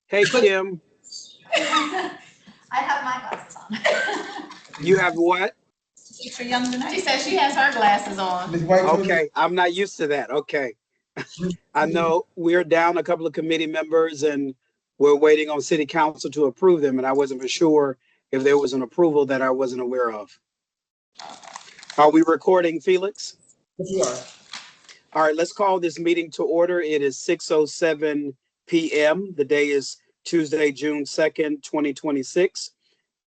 Hey, Kim, I have my glasses on. you have what? Extra young tonight. She says she has her glasses on. Okay, I'm not used to that. Okay. I know we're down a couple of committee members and we're waiting on city council to approve them. And I wasn't for sure if there was an approval that I wasn't aware of. Are we recording, Felix? Yes, we are. All right, let's call this meeting to order. It is 6:07 p.m. The day is Tuesday, June 2nd, 2026.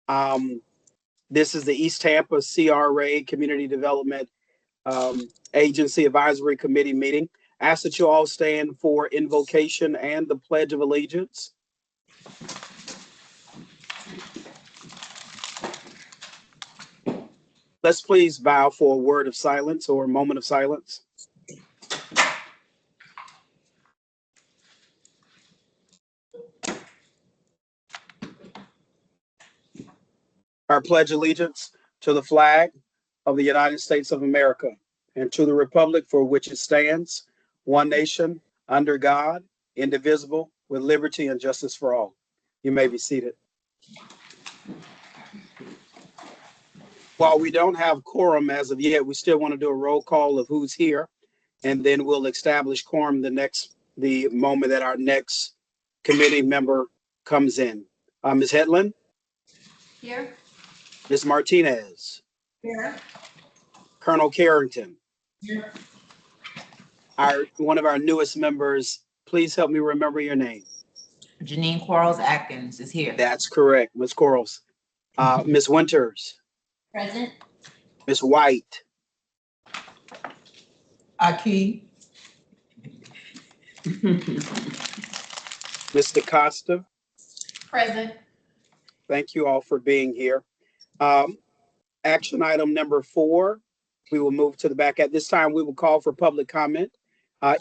Um, this is the East Tampa CRA Community Development Agency Advisory Committee meeting. I ask that you all stand for invocation and the Pledge of Allegiance. Let's please bow for a word of silence or a moment of silence. I pledge allegiance to the flag of the United States of America and to the republic for which it stands, one nation, under God, indivisible, with liberty and justice for all. You may be seated. While we don't have quorum as of yet, we still want to do a roll call of who's here, and then we'll establish quorum the moment that our next committee member comes in. Ms. Hetland, Here. Ms. Martinez, Here. Colonel Carrington, Here. one of our newest members. Please help me remember your name. Janine Quarles Atkins is here. That's correct, Ms. Quarles. Ms. Winters, Present. Ms. White, Aki. Mr. Costa. Present. Thank you all for being here. Action item number 4, we will move to the back. At this time, we will call for public comment.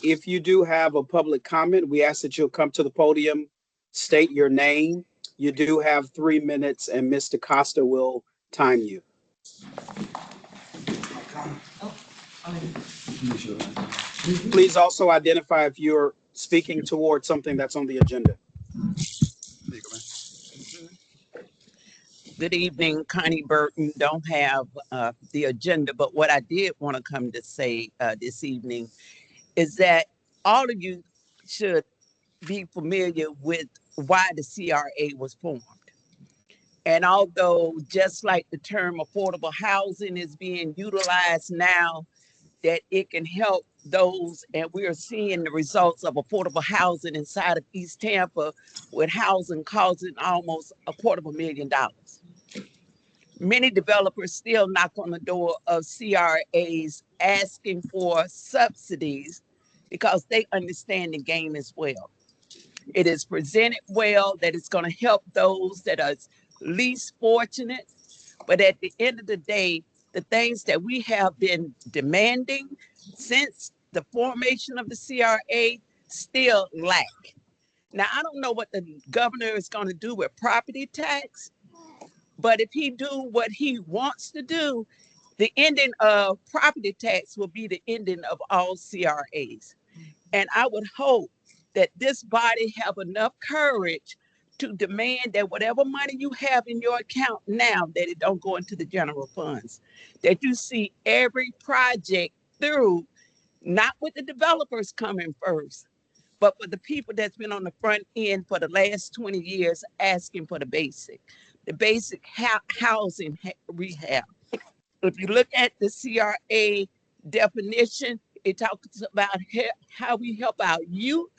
If you do have a public comment, we ask that you'll come to the podium, state your name. You do have 3 minutes, and Mr. Costa will time you. Please also identify if you're speaking towards something that's on the agenda. Good evening, Connie Burton. Don't have the agenda, but what I did want to come to say this evening is that all of you should be familiar with why the CRA was formed. And although just like the term affordable housing is being utilized now, that it can help those, and we are seeing the results of affordable housing inside of East Tampa with housing costing almost $250,000. Many developers still knock on the door of CRAs asking for subsidies because they understand the game as well. It is presented well that it's going to help those that are least fortunate, but at the end of the day, the things that we have been demanding since the formation of the CRA still lack. Now, I don't know what the governor is going to do with property tax, but if he do what he wants to do, the ending of property tax will be the ending of all CRAs. And I would hope that this body have enough courage to demand that whatever money you have in your account now, that it don't go into the general funds, that you see every project through, not with the developers coming first, but for the people that's been on the front end for the last 20 years asking for the basic housing rehab. If you look at the CRA definition, it talks about how we help our youth,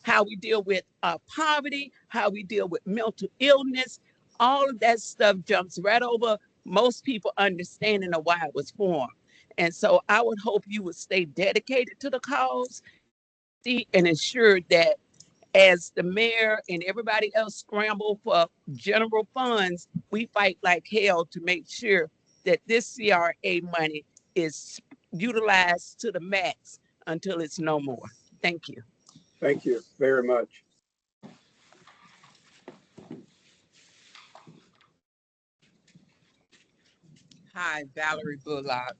how we deal with poverty, how we deal with mental illness. All of that stuff jumps right over most people understanding of why it was formed. And so I would hope you would stay dedicated to the cause, see, and ensure that as the mayor and everybody else scramble for general funds, we fight like hell to make sure that this CRA money is utilized to the max until it's no more. Thank you. Thank you very much. Hi, Valerie Bullock,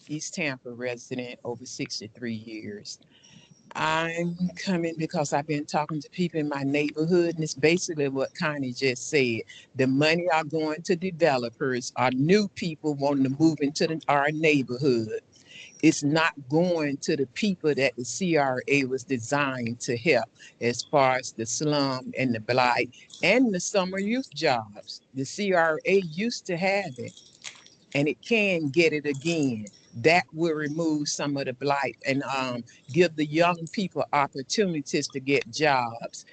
East Tampa resident, over 63 years. I'm coming because I've been talking to people in my neighborhood, and it's basically what Connie just said. The money are going to developers, or new people wanting to move into our neighborhood. It's not going to the people that the CRA was designed to help, as far as the slum and the blight and the summer youth jobs. The CRA used to have it, and it can get it again. That will remove some of the blight and give the young people opportunities to get jobs.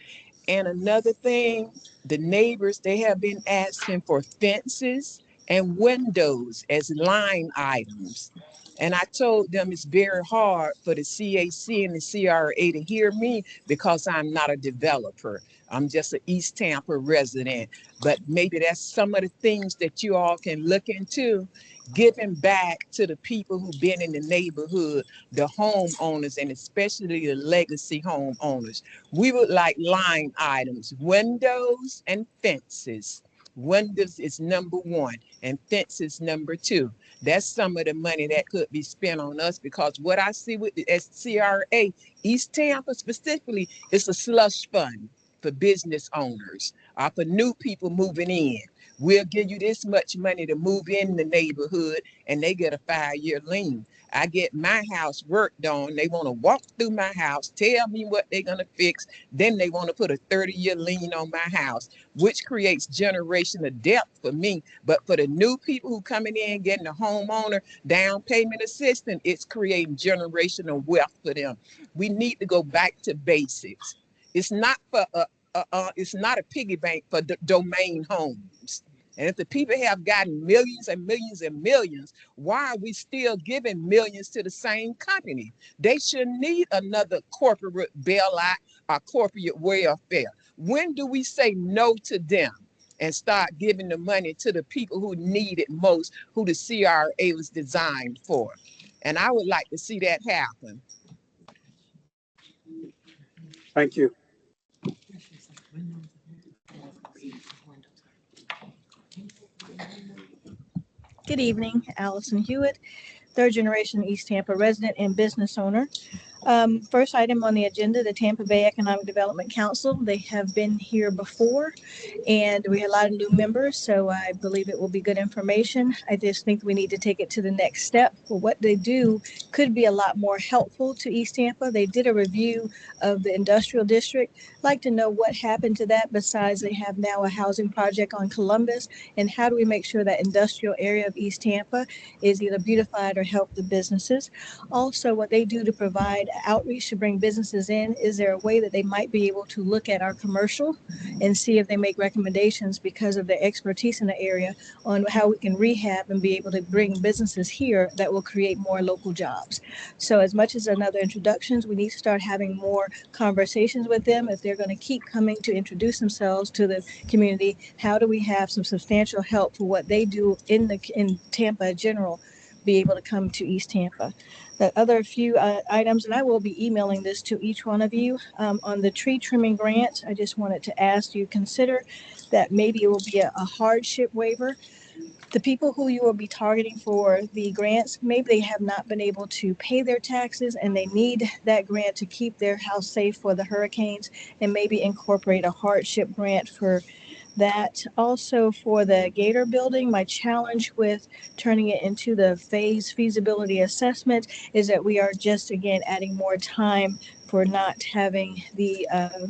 And another thing, the neighbors, they have been asking for fences and windows as line items. And I told them it's very hard for the CAC and the CRA to hear me because I'm not a developer. I'm just an East Tampa resident. But maybe that's some of the things that you all can look into, giving back to the people who've been in the neighborhood, the homeowners, and especially the legacy homeowners. We would like line items, windows and fences. Windows is number one and fences number two. That's some of the money that could be spent on us, because what I see with the SCRA, East Tampa specifically, is a slush fund for business owners, for new people moving in. We'll give you this much money to move in the neighborhood, and they get a 5-year lien. I get my house worked on. They want to walk through my house, tell me what they're going to fix. Then they want to put a 30-year lien on my house, which creates generational debt for me. But for the new people who coming in, getting a homeowner down payment assistance, it's creating generational wealth for them. We need to go back to basics. It's not for it's not a piggy bank for domain homes. And if the people have gotten millions and millions and millions, why are we still giving millions to the same company? They shouldn't need another corporate bailout or corporate welfare. When do we say no to them and start giving the money to the people who need it most, who the CRA was designed for? And I would like to see that happen. Thank you. Good evening, Allison Hewitt, third generation East Tampa resident and business owner. First item on the agenda, the Tampa Bay Economic Development Council. They have been here before, and we had a lot of new members, so I believe it will be good information. I just think we need to take it to the next step. For what they do could be a lot more helpful to East Tampa. They did a review of the industrial district. I'd like to know what happened to that, besides they have now a housing project on Columbus, and how do we make sure that industrial area of East Tampa is either beautified or help the businesses. Also, what they do to provide outreach to bring businesses in, is there a way that they might be able to look at our commercial and see if they make recommendations, because of their expertise in the area, on how we can rehab and be able to bring businesses here that will create more local jobs. So as much as another introductions, we need to start having more conversations with them. If they're going to keep coming to introduce themselves to the community, how do we have some substantial help for what they do in Tampa in general, be able to come to East Tampa? The other few items, and I will be emailing this to each one of you, on the tree trimming grant. I just wanted to ask you consider that maybe it will be a hardship waiver. The people who you will be targeting for the grants, maybe they have not been able to pay their taxes and they need that grant to keep their house safe for the hurricanes, and maybe incorporate a hardship grant for that. Also, for the Gator building, my challenge with turning it into the phase feasibility assessment is that we are just again adding more time for not having the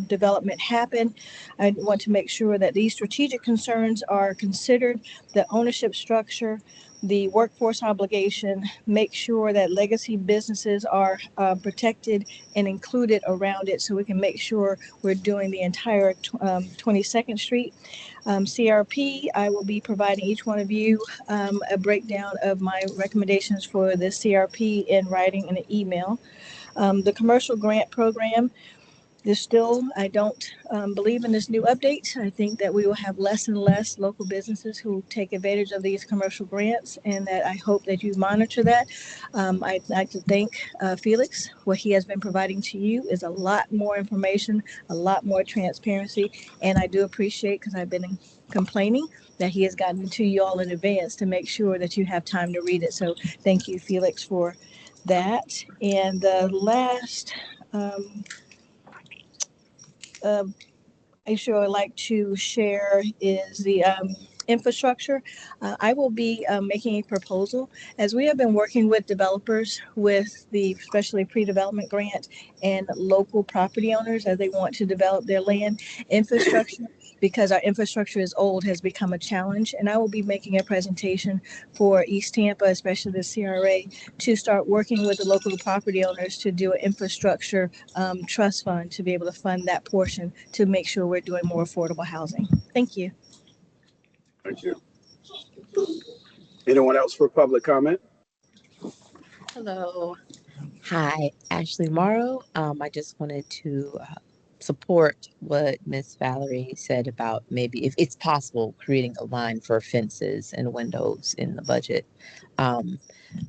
development happen. I want to make sure that these strategic concerns are considered, the ownership structure, the workforce obligation, make sure that legacy businesses are protected and included around it, so we can make sure we're doing the entire 22nd Street. CRP, I will be providing each one of you a breakdown of my recommendations for the CRP in writing in an email. The commercial grant program, there's still, I don't believe in this new update. I think that we will have less and less local businesses who take advantage of these commercial grants, and that I hope that you monitor that. I'd like to thank Felix. What he has been providing to you is a lot more information, a lot more transparency, and I do appreciate, because I've been complaining, that he has gotten to you all in advance to make sure that you have time to read it. So thank you, Felix, for that. And the last uh, issue I'd like to share is the infrastructure. I will be making a proposal as we have been working with developers with the especially pre-development grant and local property owners as they want to develop their land infrastructure because our infrastructure is old has become a challenge. And I will be making a presentation for East Tampa, especially the CRA, to start working with the local property owners to do an infrastructure trust fund to be able to fund that portion to make sure we're doing more affordable housing. Thank you. Thank you. Anyone else for public comment? Hello. Hi, Ashley Morrow. I just wanted to support what Miss Valerie said about maybe, if it's possible, creating a line for fences and windows in the budget. I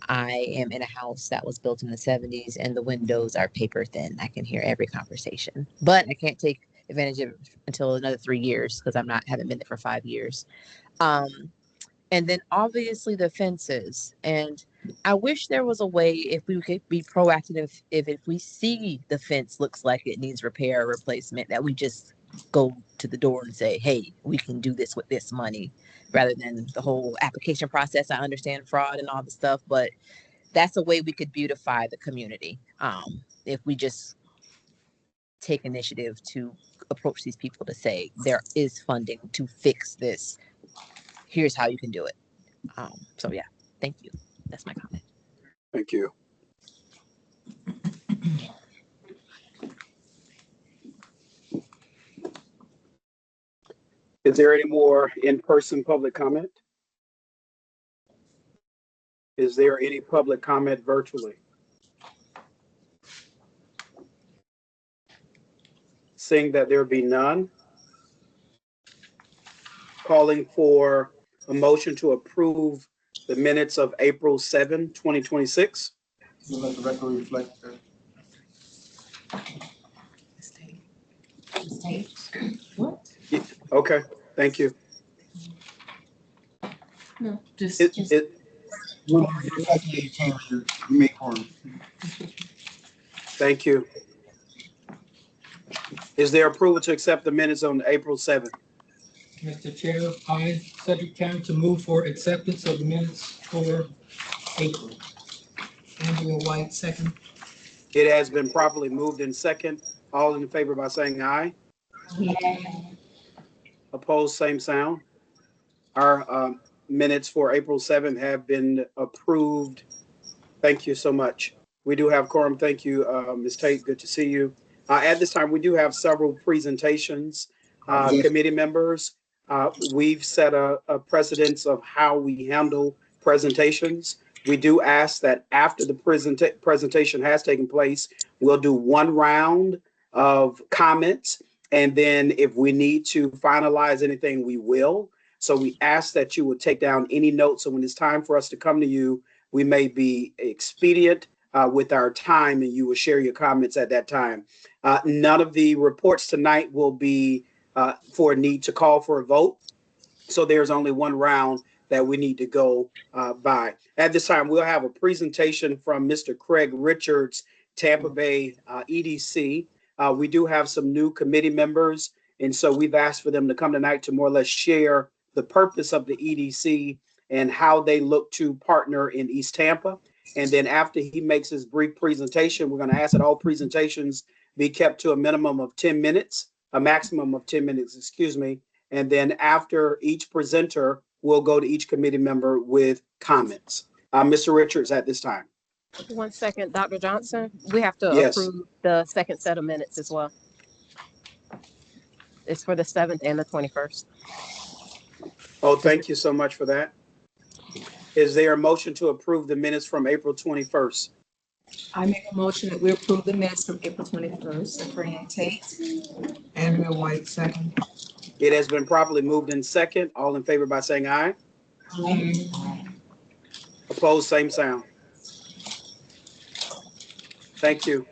am in a house that was built in the 70s and the windows are paper thin. I can hear every conversation, but I can't take advantage of it until another 3 years because haven't been there for 5 years. And then obviously the fences. And I wish there was a way if we could be proactive, if we see the fence looks like it needs repair or replacement, that we just go to the door and say, hey, we can do this with this money, rather than the whole application process. I understand fraud and all the stuff, but that's a way we could beautify the community. If we just take initiative to approach these people to say, there is funding to fix this. Here's how you can do it. So yeah, thank you. That's my comment. Thank you. Is there any more in-person public comment? Is there any public comment virtually? Seeing that there be none, calling for a motion to approve the minutes of April 7, 2026. So let the record reflect that. Okay, thank you. No, It, just it, When you actually came, you made quorum. thank you. Is there approval to accept the minutes on April 7th? Mr. Chair, I, Cedric County, to move for acceptance of the minutes for April. Andrea White, second. It has been properly moved in second. All in favor by saying aye. Opposed, same sound. Our minutes for April 7th have been approved. Thank you so much. We do have quorum. Thank you, Ms. Tate. Good to see you. At this time, we do have several presentations. Committee members, we've set a precedence of how we handle presentations. We do ask that after the presentation has taken place, we'll do one round of comments. And then if we need to finalize anything, we will. So we ask that you would take down any notes. So when it's time for us to come to you, we may be expedient with our time and you will share your comments at that time. None of the reports tonight will be for a need to call for a vote. So there's only one round that we need to go by. At this time, we'll have a presentation from Mr. Craig Richards, Tampa Bay EDC. We do have some new committee members, and so we've asked for them to come tonight to more or less share the purpose of the EDC and how they look to partner in East Tampa. And then after he makes his brief presentation, we're going to ask that all presentations be kept to a minimum of 10 minutes, a maximum of 10 minutes, excuse me. And then after each presenter, we'll go to each committee member with comments. Mr. Richards at this time. 1 second, Dr. Johnson, we have to Yes. approve the second set of minutes as well. It's for the 7th and the 21st. Oh, thank you so much for that. Is there a motion to approve the minutes from April 21st? I make a motion that we approve the minutes from April 21st. Fran Tate. Andrea White, second. It has been properly moved in second. All in favor by saying aye. Opposed, same sound. Thank you.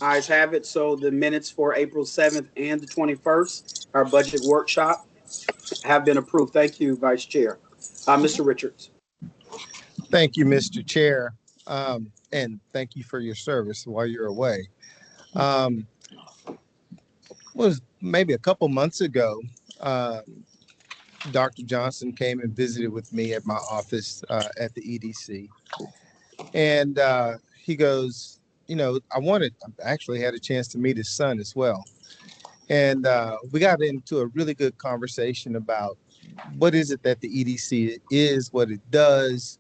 Ayes have it. So the minutes for April 7th and the 21st, our budget workshop, have been approved. Thank you, Vice Chair. Mr. Richards. Thank you, Mr. Chair, and thank you for your service while you're away. Um, was maybe a couple months ago, uh, Dr. Johnson came and visited with me at my office at the EDC. And he goes, I actually had a chance to meet his son as well. And we got into a really good conversation about what is it that the EDC is, what it does,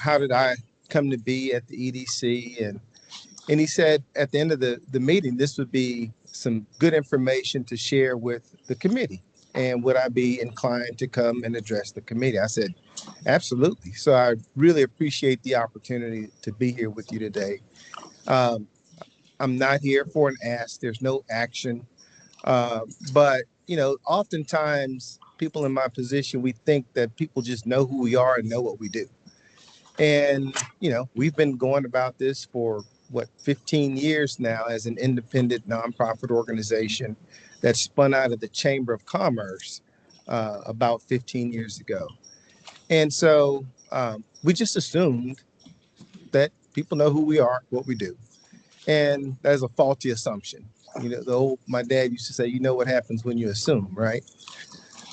how did I come to be at the EDC? And he said at the end of the meeting, this would be some good information to share with the committee. And would I be inclined to come and address the committee? I said, absolutely. So I really appreciate the opportunity to be here with you today. Um, I'm not here for an ask. There's no action. But, oftentimes people in my position, we think that people just know who we are and know what we do. And, we've been going about this for 15 years now as an independent nonprofit organization that spun out of the Chamber of Commerce about 15 years ago. And so we just assumed that people know who we are, what we do. And that's a faulty assumption. My dad used to say, what happens when you assume, right?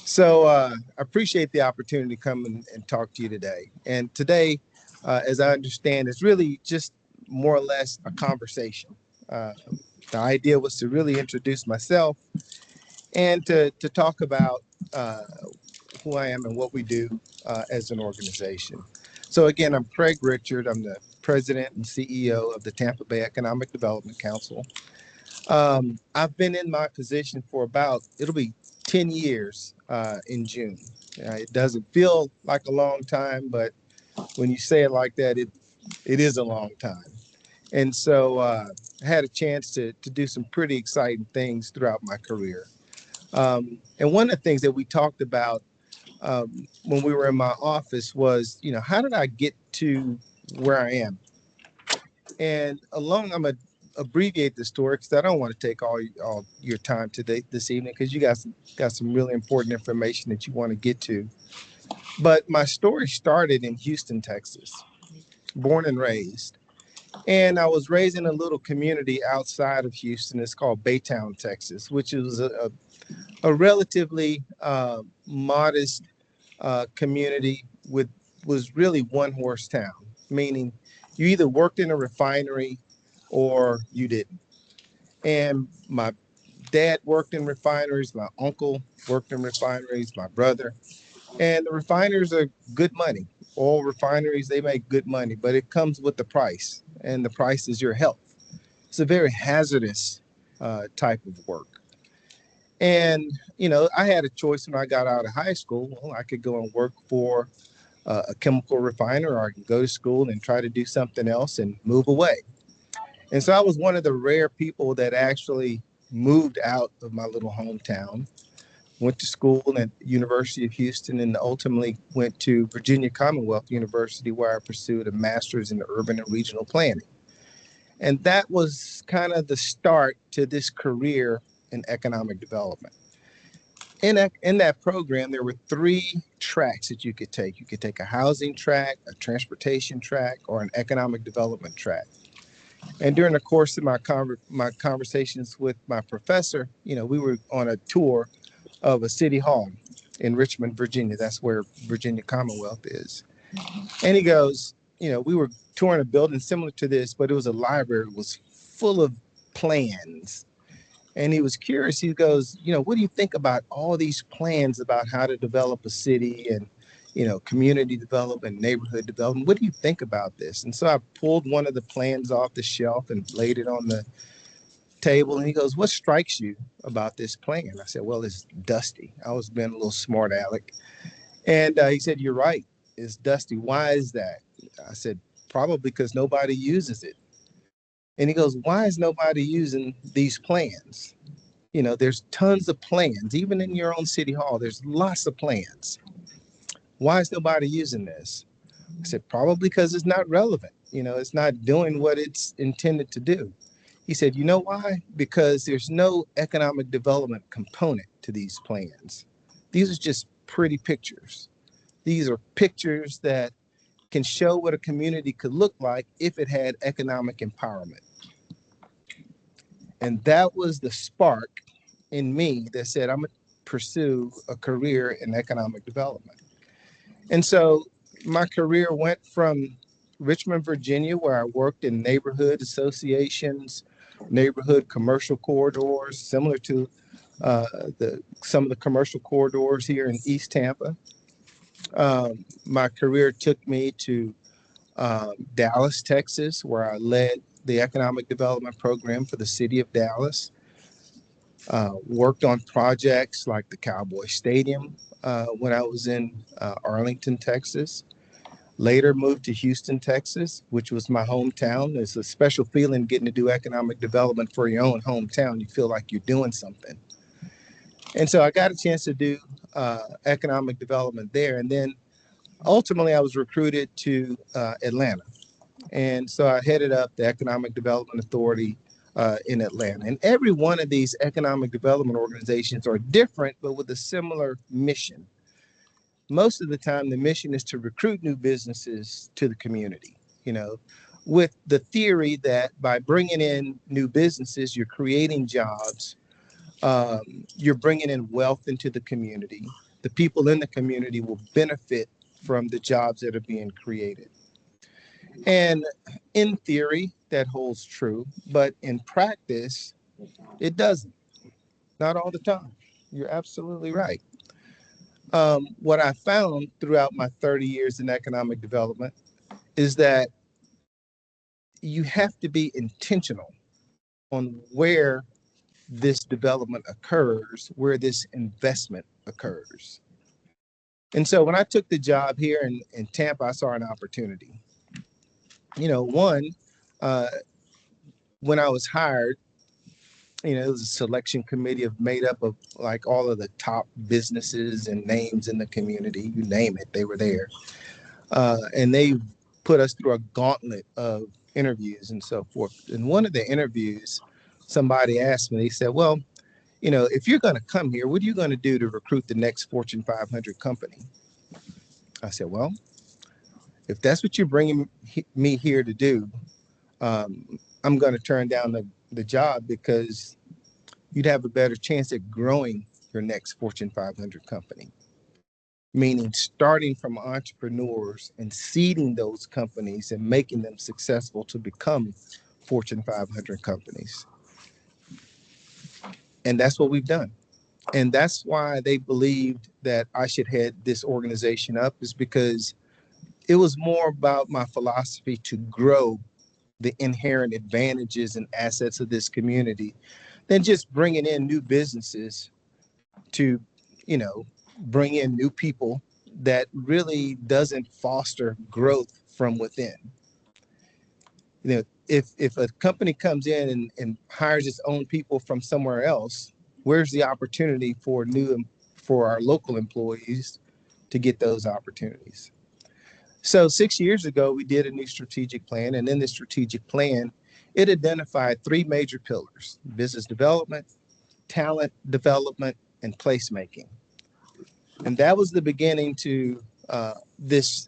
So I appreciate the opportunity to come and talk to you today. And today, as I understand, it's really just more or less a conversation. The idea was to really introduce myself and to talk about who I am and what we do as an organization. So again, I'm Craig Richard. I'm the president and CEO of the Tampa Bay Economic Development Council. I've been in my position for it'll be 10 years in June. It doesn't feel like a long time, but when you say it like that, it is a long time. And so I had a chance to do some pretty exciting things throughout my career. And one of the things that we talked about when we were in my office was, how did I get to where I am? And I'm going to abbreviate the story because I don't want to take all your time this evening because you guys got some really important information that you want to get to. But my story started in Houston, Texas, born and raised. And I was raised in a little community outside of Houston. It's called Baytown, Texas, which is a relatively modest community was really one horse town, meaning you either worked in a refinery or you didn't. And my dad worked in refineries, my uncle worked in refineries, my brother, and the refineries are good money. Oil refineries, they make good money, but it comes with the price, and the price is your health. It's a very hazardous type of work. And, I had a choice when I got out of high school. Well, I could go and work for a chemical refiner, or I could go to school and try to do something else and move away. And so I was one of the rare people that actually moved out of my little hometown, went to school at the University of Houston, and ultimately went to Virginia Commonwealth University, where I pursued a master's in urban and regional planning. And that was kind of the start to this career in economic development. In that program, there were 3 tracks that you could take. You could take a housing track, a transportation track, or an economic development track. And during the course of my conversations with my professor, we were on a tour of a city hall in Richmond, Virginia. That's where Virginia Commonwealth is. And he goes, we were touring a building similar to this, but it was a library. It was full of plans. And he was curious. He goes, what do you think about all these plans about how to develop a city and, community development, neighborhood development? What do you think about this? And so I pulled one of the plans off the shelf and laid it on the table. And he goes, what strikes you about this plan? I said, well, it's dusty. I was being a little smart aleck. And he said, you're right. It's dusty. Why is that? I said, probably because nobody uses it. And he goes, why is nobody using these plans? There's tons of plans, even in your own city hall, there's lots of plans. Why is nobody using this? I said, probably because it's not relevant. It's not doing what it's intended to do. He said, you know why? Because there's no economic development component to these plans. These are just pretty pictures. These are pictures that can show what a community could look like if it had economic empowerment. And that was the spark in me that said, I'm going to pursue a career in economic development. And so my career went from Richmond, Virginia, where I worked in neighborhood associations, neighborhood commercial corridors, similar to some of the commercial corridors here in East Tampa. My career took me to Dallas, Texas, where I led the economic development program for the city of Dallas. Worked on projects like the Cowboy Stadium when I was in Arlington, Texas. Later moved to Houston, Texas, which was my hometown. It's a special feeling getting to do economic development for your own hometown. You feel like you're doing something. And so I got a chance to do economic development there. And then ultimately I was recruited to Atlanta. And so I headed up the Economic Development Authority in Atlanta. And every one of these economic development organizations are different, but with a similar mission. Most of the time, the mission is to recruit new businesses to the community, with the theory that by bringing in new businesses, you're creating jobs, you're bringing in wealth into the community. The people in the community will benefit from the jobs that are being created. And in theory, that holds true, but in practice, it doesn't. Not all the time. You're absolutely right. What I found throughout my 30 years in economic development is that you have to be intentional on where this development occurs, where this investment occurs. And so when I took the job here in Tampa, I saw an opportunity. One, when I was hired, it was a selection committee made up of like all of the top businesses and names in the community. You name it, they were there. And they put us through a gauntlet of interviews and so forth. In one of the interviews, somebody asked me, they said, well, if you're going to come here, what are you going to do to recruit the next Fortune 500 company? I said, well, if that's what you're bringing me here to do, I'm going to turn down the job because you'd have a better chance at growing your next Fortune 500 company. Meaning starting from entrepreneurs and seeding those companies and making them successful to become Fortune 500 companies. And that's what we've done. And that's why they believed that I should head this organization up, is because it was more about my philosophy to grow the inherent advantages and assets of this community than just bringing in new businesses to, bring in new people that really doesn't foster growth from within. If a company comes in and hires its own people from somewhere else, where's the opportunity for our local employees to get those opportunities? So 6 years ago, we did a new strategic plan, and in the strategic plan, it identified 3 major pillars: business development, talent development, and placemaking. And that was the beginning to this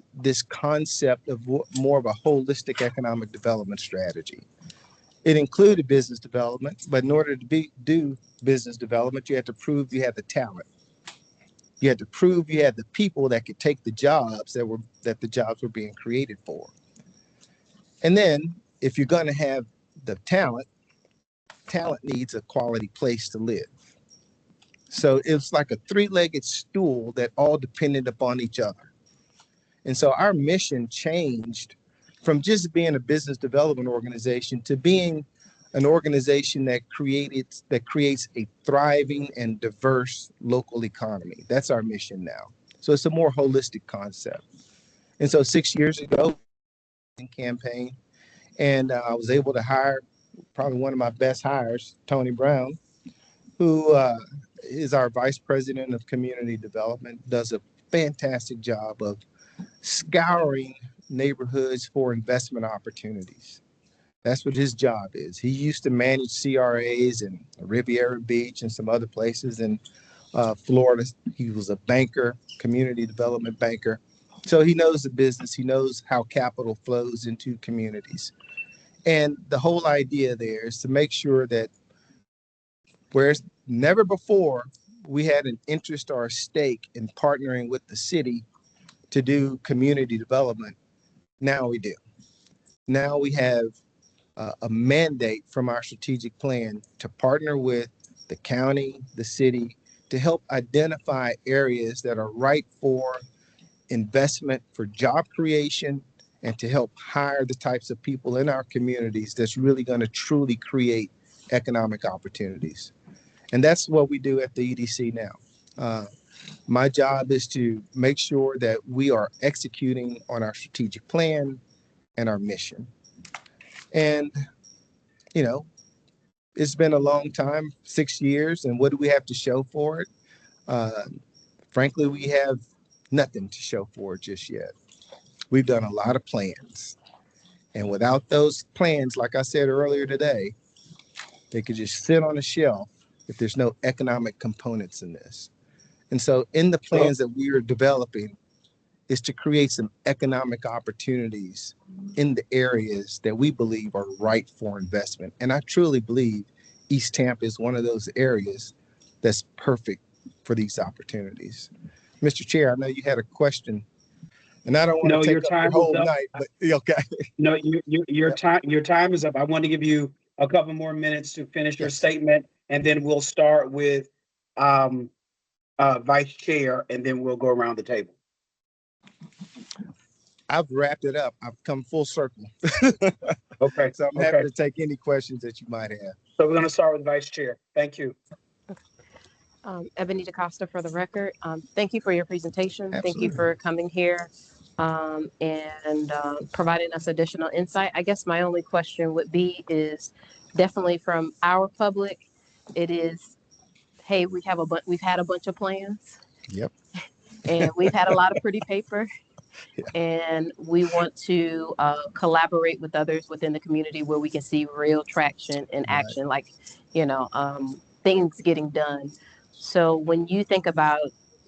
concept of more of a holistic economic development strategy. It included business development, but in order to do business development, you had to prove you had the talent. You had to prove you had the people that could take the jobs that the jobs were being created for. And then if you're going to have the talent needs a quality place to live. So it's like a 3-legged stool that all depended upon each other. And so our mission changed from just being a business development organization to being an organization that creates a thriving and diverse local economy. That's our mission now. So it's a more holistic concept. And so 6 years ago, campaign, and I was able to hire probably one of my best hires, Tony Brown, who is our vice president of community development, does a fantastic job of scouring neighborhoods for investment opportunities. That's what his job is. He used to manage CRAs in Riviera Beach and some other places in Florida. He was a banker, community development banker. So he knows the business. He knows how capital flows into communities. And the whole idea there is to make sure that Whereas never before we had an interest or a stake in partnering with the city to do community development. Now we do. Now we have a mandate from our strategic plan to partner with the county, the city, to help identify areas that are right for investment, for job creation, and to help hire the types of people in our communities that's really going to truly create economic opportunities. And that's what we do at the EDC now. My job is to make sure that we are executing on our strategic plan and our mission. And, you know, it's been a long time, 6 years, and what do we have to show for it? Frankly, we have nothing to show for it just yet. We've done a lot of plans. And without those plans, like I said earlier today, they could just sit on a shelf if there's no economic components in this. And so in the plans that we are developing is to create some economic opportunities in the areas that we believe are right for investment. And I truly believe East Tampa is one of those areas that's perfect for these opportunities. Mr. Chair, I know you had a question, and I don't want No, to your take up your time is whole up. night, but okay. No, your time is up. I want to give you a couple more minutes to finish your Yes. statement, and then we'll start with Vice Chair, and then we'll go around the table. I've wrapped it up. I've come full circle. Okay. So I'm happy to take any questions that you might have. So we're going to start with Vice Chair. Thank you. Ebony DaCosta for the record. Thank you for your presentation. Thank you Absolutely. for coming here and providing us additional insight. I guess my only question would be is definitely from our public, it is, hey, we've had a bunch of plans. Yep. And we've had a lot of pretty paper. Yeah. And we want to collaborate with others within the community where we can see real traction and action, like, things getting done. So when you think about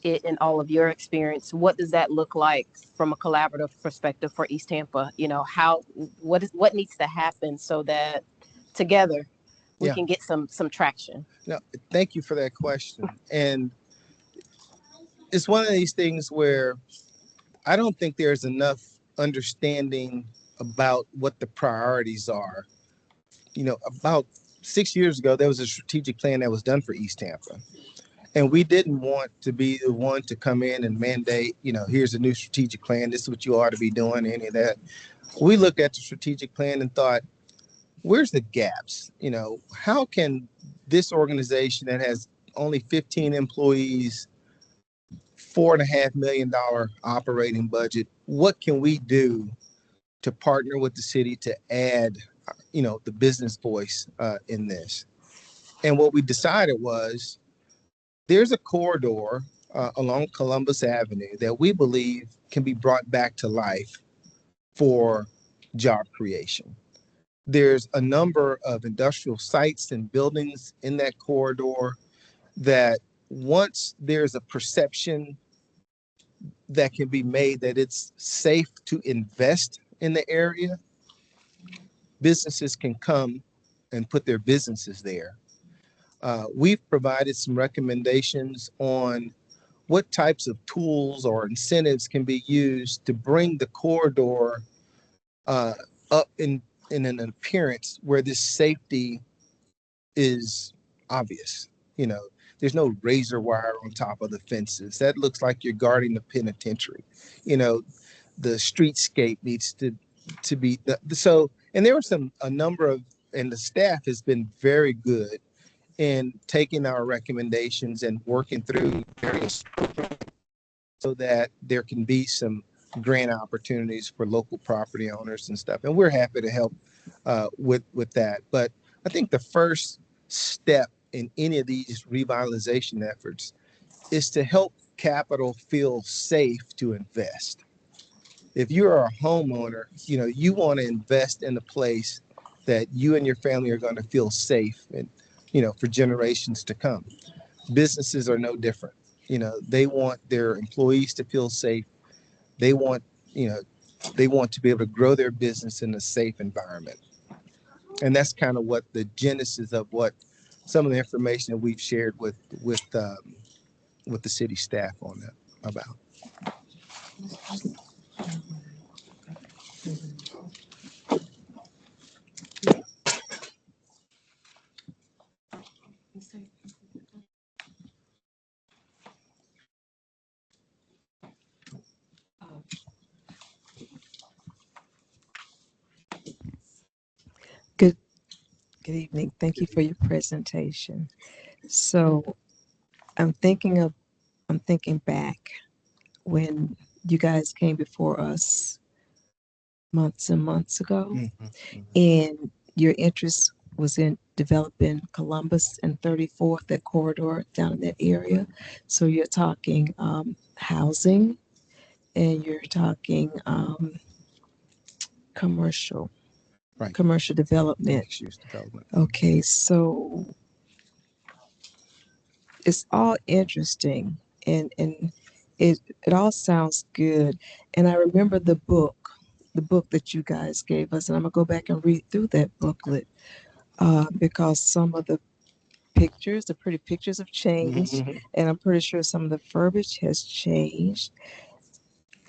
it in all of your experience, what does that look like from a collaborative perspective for East Tampa? What needs to happen so that together we can get some traction? No, thank you for that question. And it's one of these things where I don't think there's enough understanding about what the priorities are. About 6 years ago, there was a strategic plan that was done for East Tampa. And we didn't want to be the one to come in and mandate, here's a new strategic plan. This is what you ought to be doing, any of that. We looked at the strategic plan and thought, where's the gaps? How can this organization that has only 15 employees, $4.5 million operating budget, what can we do to partner with the city to add, the business voice in this? And what we decided was there's a corridor along Columbus Avenue that we believe can be brought back to life for job creation. There's a number of industrial sites and buildings in that corridor that once there's a perception that can be made that it's safe to invest in the area, businesses can come and put their businesses there. We've provided some recommendations on what types of tools or incentives can be used to bring the corridor up in an appearance where this safety is obvious. There's no razor wire on top of the fences. That looks like you're guarding the penitentiary. The streetscape needs to be so. And there were a number of, and the staff has been very good in taking our recommendations and working through various programs so that there can be some grant opportunities for local property owners and stuff. And we're happy to help with that. But I think the first step in any of these revitalization efforts is to help capital feel safe to invest. If you're a homeowner, you want to invest in a place that you and your family are going to feel safe and, for generations to come. Businesses are no different. They want their employees to feel safe. They want to be able to grow their business in a safe environment. And that's kind of what the genesis of what some of the information that we've shared with the city staff on that about. Good evening. Thank you for your presentation. So I'm thinking back when you guys came before us months and months ago, and your interest was in developing Columbus and 34th, that corridor down in that area. So you're talking housing, and you're talking commercial Right. commercial development. Mixed-use development. Okay, so it's all interesting, and it all sounds good. And I remember the book that you guys gave us, and I'm gonna go back and read through that booklet because some of the pictures, the pretty pictures, have changed, and I'm pretty sure some of the verbiage has changed.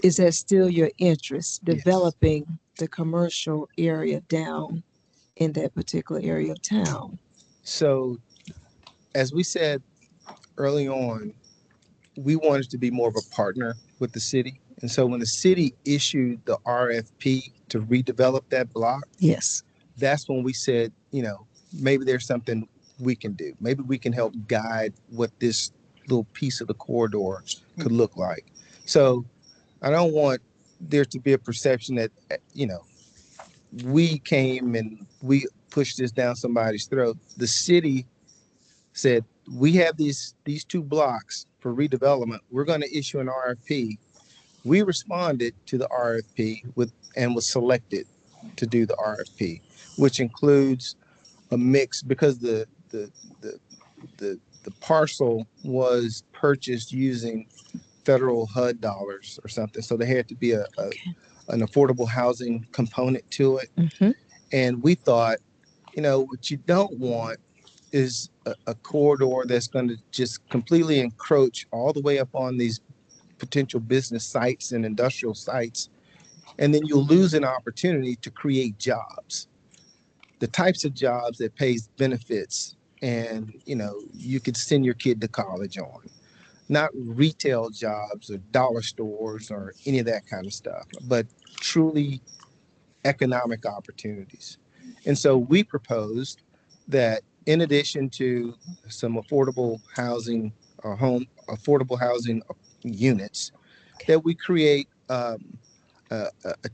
Is that still your interest, developing the commercial area down in that particular area of town? So, as we said early on, we wanted to be more of a partner with the city. And so when the city issued the RFP to redevelop that block, Yes. that's when we said, maybe there's something we can do. Maybe we can help guide what this little piece of the corridor could look like. So I don't want there to be a perception that, we came and we pushed this down somebody's throat. The city said, we have these two blocks for redevelopment. We're going to issue an RFP. We responded to the RFP and was selected to do the RFP, which includes a mix because the parcel was purchased using federal HUD dollars or something. So there had to be an affordable housing component to it. And we thought, what you don't want is a corridor that's going to just completely encroach all the way up on these potential business sites and industrial sites. And then you'll lose an opportunity to create jobs, the types of jobs that pays benefits and, you could send your kid to college on, not retail jobs or dollar stores or any of that kind of stuff, but truly economic opportunities. And so we proposed that in addition to some affordable housing units, that we create a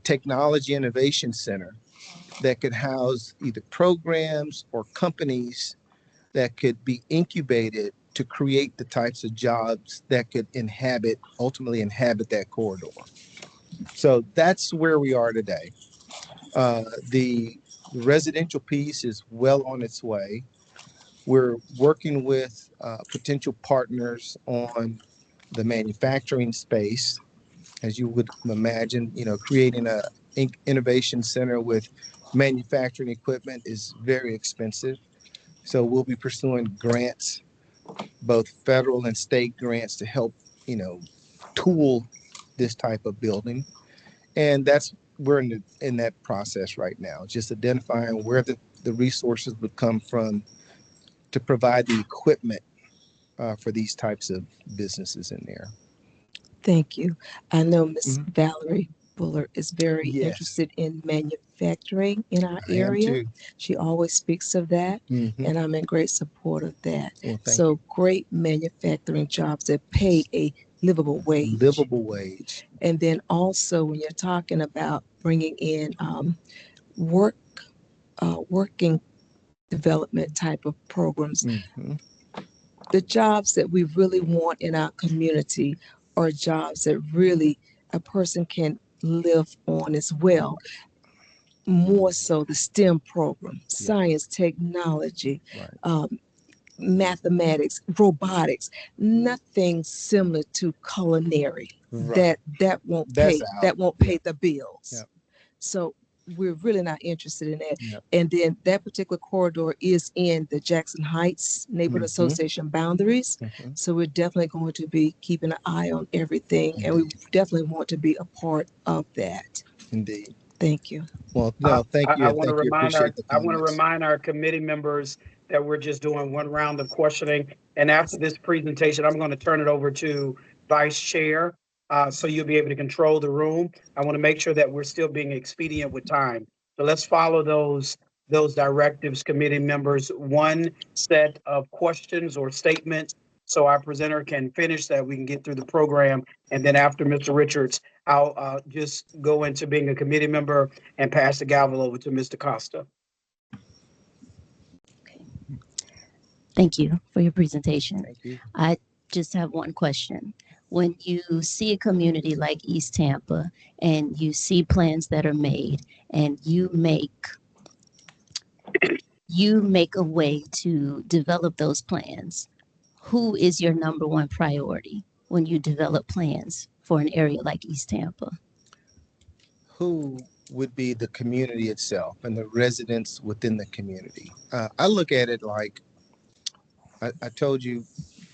technology innovation center that could house either programs or companies that could be incubated to create the types of jobs that could ultimately inhabit that corridor. So that's where we are today. The residential piece is well on its way. We're working with potential partners on the manufacturing space. As you would imagine, creating a innovation center with manufacturing equipment is very expensive. So we'll be pursuing grants, both federal and state grants, to help, tool this type of building. And we're in that process right now, just identifying where the resources would come from to provide the equipment for these types of businesses in there. Thank you. I know Miss Valerie Buller is very interested in manufacturing in our area. She always speaks of that, and I'm in great support of that. Well, so great manufacturing jobs that pay a livable wage. And then also when you're talking about bringing in working development type of programs, the jobs that we really want in our community are jobs that really a person can live on as well. More so the STEM program, science, technology, mathematics, robotics, nothing similar to culinary that won't pay the bills. So we're really not interested in that. Yep. And then that particular corridor is in the Jackson Heights Neighborhood Association boundaries. So we're definitely going to be keeping an eye on everything, and we definitely want to be a part of that. Indeed. Thank you. Well, no, thank you. I And want to thank you. remind our, Appreciate the I want to comments. remind our committee members that we're just doing one round of questioning. And after this presentation, I'm going to turn it over to Vice Chair. So you'll be able to control the room. I want to make sure that we're still being expedient with time. So let's follow those directives, committee members. One set of questions or statements so our presenter can finish that we can get through the program. And then after Mr. Richards, I'll just go into being a committee member and pass the gavel over to Mr. Costa. Thank you for your presentation. Thank you. I just have one question. When you see a community like East Tampa and you see plans that are made and you make a way to develop those plans, who is your number one priority when you develop plans for an area like East Tampa? Who would be the community itself and the residents within the community? I look at it like I told you,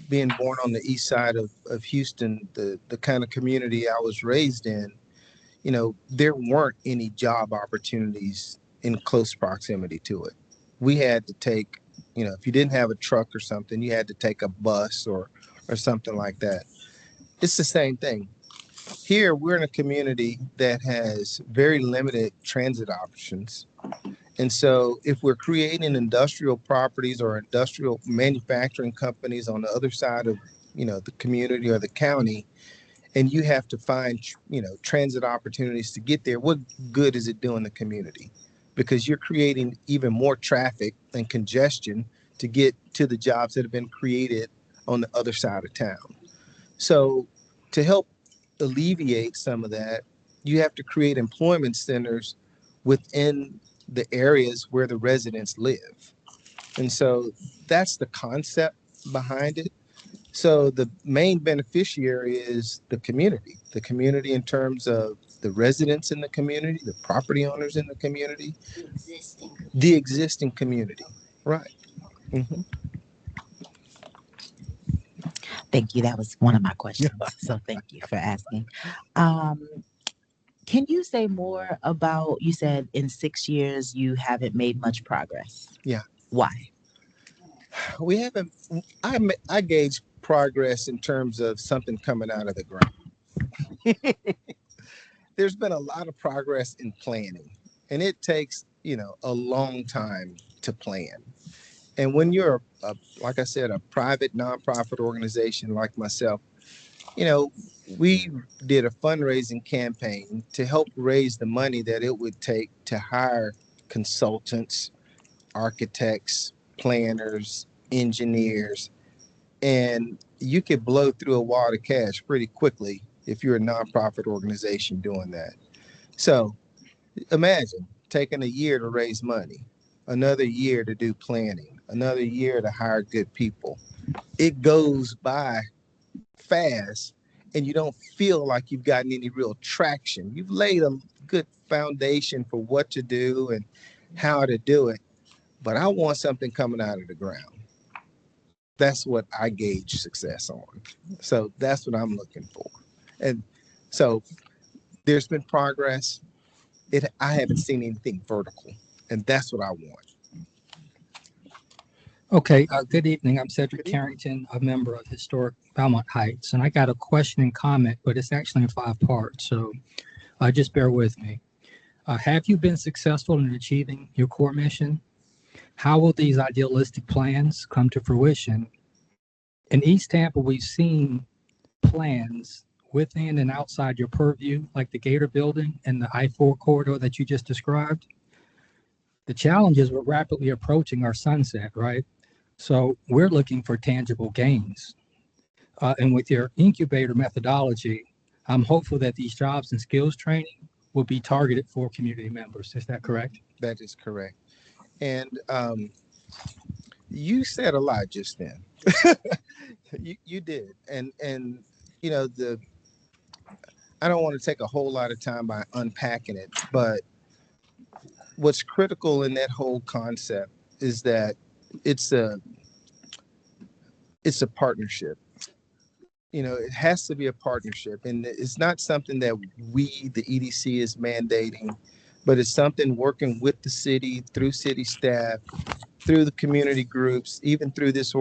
being born on the east side of Houston, the kind of community I was raised in, you know, there weren't any job opportunities in close proximity to it. We had to take, you know, if you didn't have a truck or something, you had to take a bus or something like that. It's the same thing. Here, we're in a community that has very limited transit options. And so if we're creating industrial properties or industrial manufacturing companies on the other side of, you know, the community or the county, and you have to find, you know, transit opportunities to get there, what good is it doing the community? Because you're creating even more traffic and congestion to get to the jobs that have been created on the other side of town. So to help alleviate some of that, you have to create employment centers within the areas where the residents live. And so that's the concept behind it. So the main beneficiary is the community in terms of the residents in the community, the property owners in the community, the existing community. Right. Mm-hmm. Thank you. That was one of my questions. So thank you for asking. Can you say more about, you said in 6 years you haven't made much progress. Yeah. Why? We haven't, I gauge progress in terms of something coming out of the ground. There's been a lot of progress in planning, and it takes, you know, a long time to plan. And when you're, like I said, a private nonprofit organization like myself, you know, we did a fundraising campaign to help raise the money that it would take to hire consultants, architects, planners, engineers, and you could blow through a wad of cash pretty quickly if you're a nonprofit organization doing that. So imagine taking a year to raise money, another year to do planning, another year to hire good people. It goes by fast and you don't feel like you've gotten any real traction. You've laid a good foundation for what to do and how to do it, but I want something coming out of the ground. That's what I gauge success on. So that's what I'm looking for. And so there's been progress. I haven't seen anything vertical, and that's what I want. Okay, good evening. I'm Cedric Carrington, a member of Historic Belmont Heights, and I got a question and comment, but it's actually in 5 parts, so just bear with me. Have you been successful in achieving your core mission? How will these idealistic plans come to fruition? In East Tampa, we've seen plans within and outside your purview, like the Gator Building and the I-4 corridor that you just described. The challenge is we're rapidly approaching our sunset, right? So we're looking for tangible gains. And with your incubator methodology, I'm hopeful that these jobs and skills training will be targeted for community members. Is that correct? That is correct. And you said a lot just then. You did. And you know, I don't want to take a whole lot of time by unpacking it, but what's critical in that whole concept is that it's a partnership. It has to be a partnership, and it's not something that we, the EDC, is mandating, but it's something working with the city, through city staff, through the community groups, even through this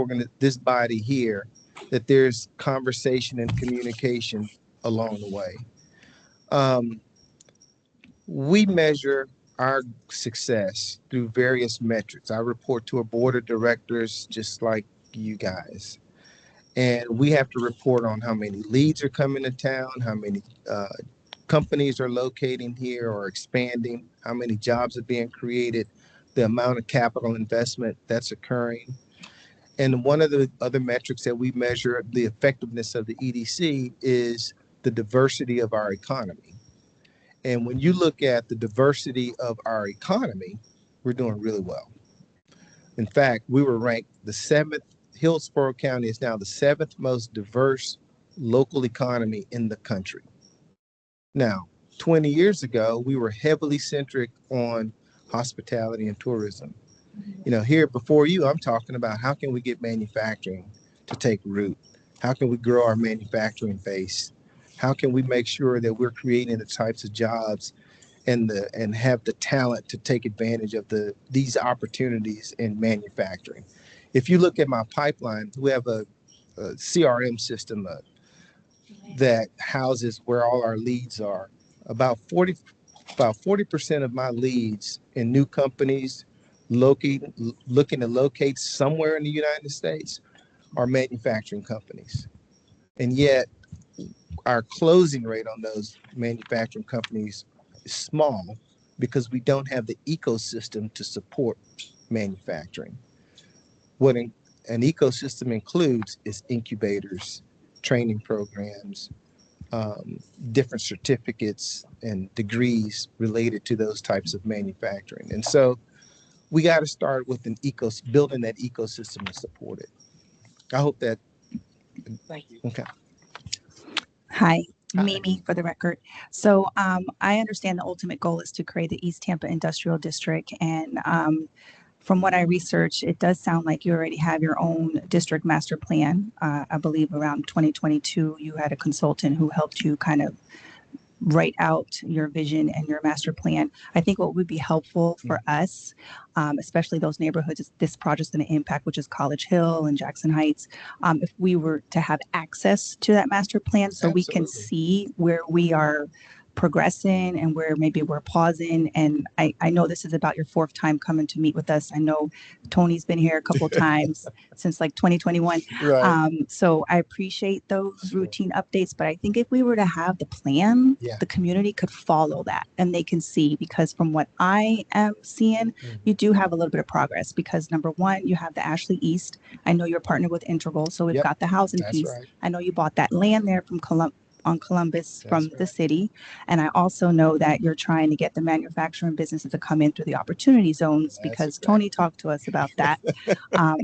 body here, that there's conversation and communication along the way. We measure our success through various metrics. I report to a board of directors just like you guys. And we have to report on how many leads are coming to town, how many companies are locating here or expanding, how many jobs are being created, the amount of capital investment that's occurring. And one of the other metrics that we measure the effectiveness of the EDC is the diversity of our economy. And when you look at the diversity of our economy, we're doing really well. In fact, we were ranked the 7th. Hillsborough County is now the 7th most diverse local economy in the country. Now, 20 years ago, we were heavily centric on hospitality and tourism. Here before you, I'm talking about how can we get manufacturing to take root? How can we grow our manufacturing base? How can we make sure that we're creating the types of jobs and have the talent to take advantage of these opportunities in manufacturing? If you look at my pipeline, we have a CRM system that houses where all our leads are. About 40% of my leads in new companies looking to locate somewhere in the United States are manufacturing companies. And yet our closing rate on those manufacturing companies is small because we don't have the ecosystem to support manufacturing. What an ecosystem includes is incubators, training programs, different certificates and degrees related to those types of manufacturing. And so we got to start with building that ecosystem to support it. I hope that. Thank you. Okay. Hi, Mimi for the record. So I understand the ultimate goal is to create the East Tampa Industrial District. And from what I researched, it does sound like you already have your own district master plan. I believe around 2022, you had a consultant who helped you kind of write out your vision and your master plan. I think what would be helpful for us, especially those neighborhoods this project's going to impact, which is College Hill and Jackson Heights, if we were to have access to that master plan so we can see where we are progressing and where maybe we're pausing. And I know this is about your 4th time coming to meet with us. I know Tony's been here a couple of times since like 2021. Right. So I appreciate those routine updates, but I think if we were to have the plan, the community could follow that and they can see, because from what I am seeing, you do have a little bit of progress because number one, you have the Ashley East. I know you're partnered with Integral, so we've got the housing piece. Right. I know you bought that land there from Columbus from the city. And I also know that you're trying to get the manufacturing businesses to come in through the opportunity zones because Tony talked to us about that.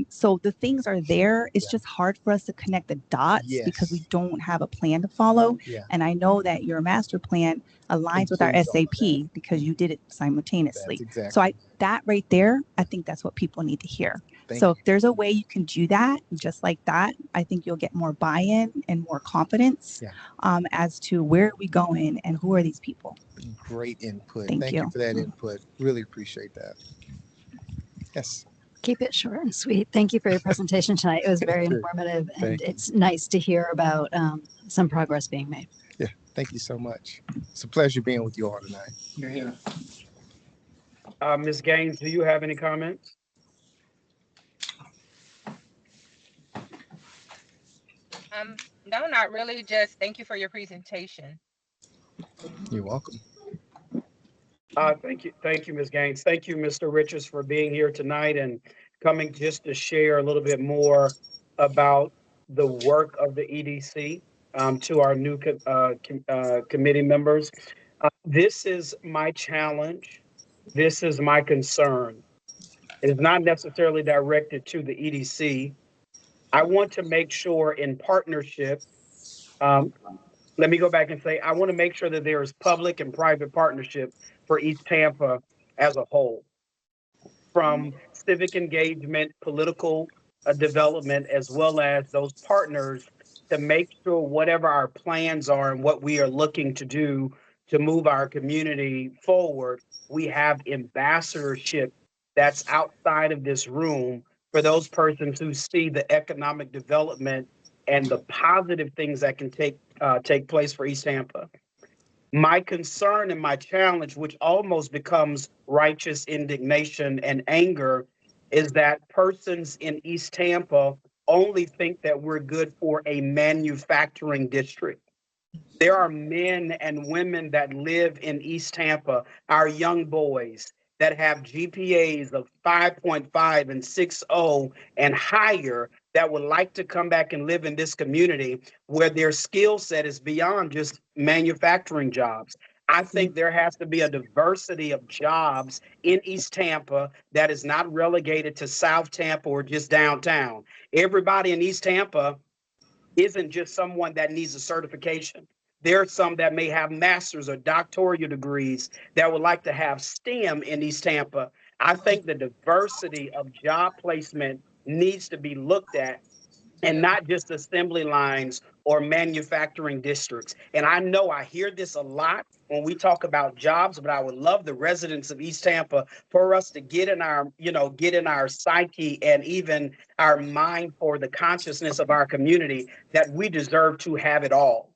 So the things are there. It's just hard for us to connect the dots because we don't have a plan to follow. And I know that your master plan aligns with our SAP because you did it simultaneously. So that right there, I think that's what people need to hear. So if there's a way you can do that, just like that, I think you'll get more buy-in and more confidence as to where are we going and who are these people. Great input. Thank you for that input. Really appreciate that. Yes. Keep it short and sweet. Thank you for your presentation tonight. It was very informative, and it's nice to hear about some progress being made. Yeah, thank you so much. It's a pleasure being with you all tonight. You're here. Ms. Gaines, do you have any comments? No, not really. Just thank you for your presentation. You're welcome. Thank you, Ms. Gaines. Thank you, Mr. Richards, for being here tonight and coming just to share a little bit more about the work of the EDC to our new committee members. This is my challenge. This is my concern. It is not necessarily directed to the EDC. I want to make sure in partnership, let me go back and say, I want to make sure that there is public and private partnership for East Tampa as a whole, from civic engagement, political development, as well as those partners to make sure whatever our plans are and what we are looking to do to move our community forward, we have ambassadorship that's outside of this room for those persons who see the economic development and the positive things that can take place for East Tampa. My concern and my challenge, which almost becomes righteous indignation and anger, is that persons in East Tampa only think that we're good for a manufacturing district. There are men and women that live in East Tampa, our young boys that have GPAs of 5.5 and 6.0 and higher that would like to come back and live in this community where their skill set is beyond just manufacturing jobs. I think there has to be a diversity of jobs in East Tampa that is not relegated to South Tampa or just downtown. Everybody in East Tampa isn't just someone that needs a certification. There are some that may have master's or doctoral degrees that would like to have STEM in East Tampa. I think the diversity of job placement needs to be looked at and not just assembly lines or manufacturing districts. And I know I hear this a lot when we talk about jobs, but I would love the residents of East Tampa for us to get in our, get in our psyche and even our mind for the consciousness of our community that we deserve to have it all.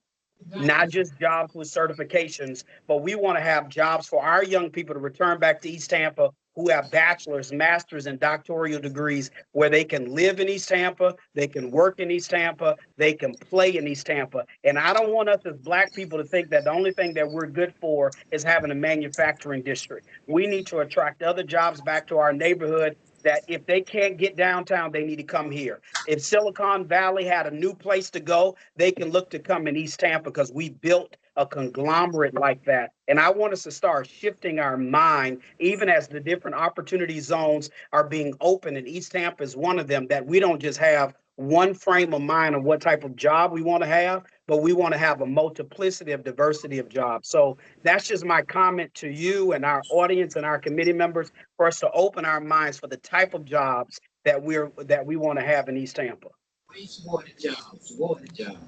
Not just jobs with certifications, but we want to have jobs for our young people to return back to East Tampa who have bachelor's, master's, and doctoral degrees where they can live in East Tampa, they can work in East Tampa, they can play in East Tampa. And I don't want us as Black people to think that the only thing that we're good for is having a manufacturing district. We need to attract other jobs back to our neighborhood that if they can't get downtown, they need to come here. If Silicon Valley had a new place to go, they can look to come in East Tampa because we built a conglomerate like that. And I want us to start shifting our mind, even as the different opportunity zones are being opened, and East Tampa is one of them, that we don't just have one frame of mind of what type of job we want to have, but we want to have a multiplicity of diversity of jobs. So that's just my comment to you and our audience and our committee members for us to open our minds for the type of jobs that we want to have in East Tampa. Wastewater jobs, water jobs.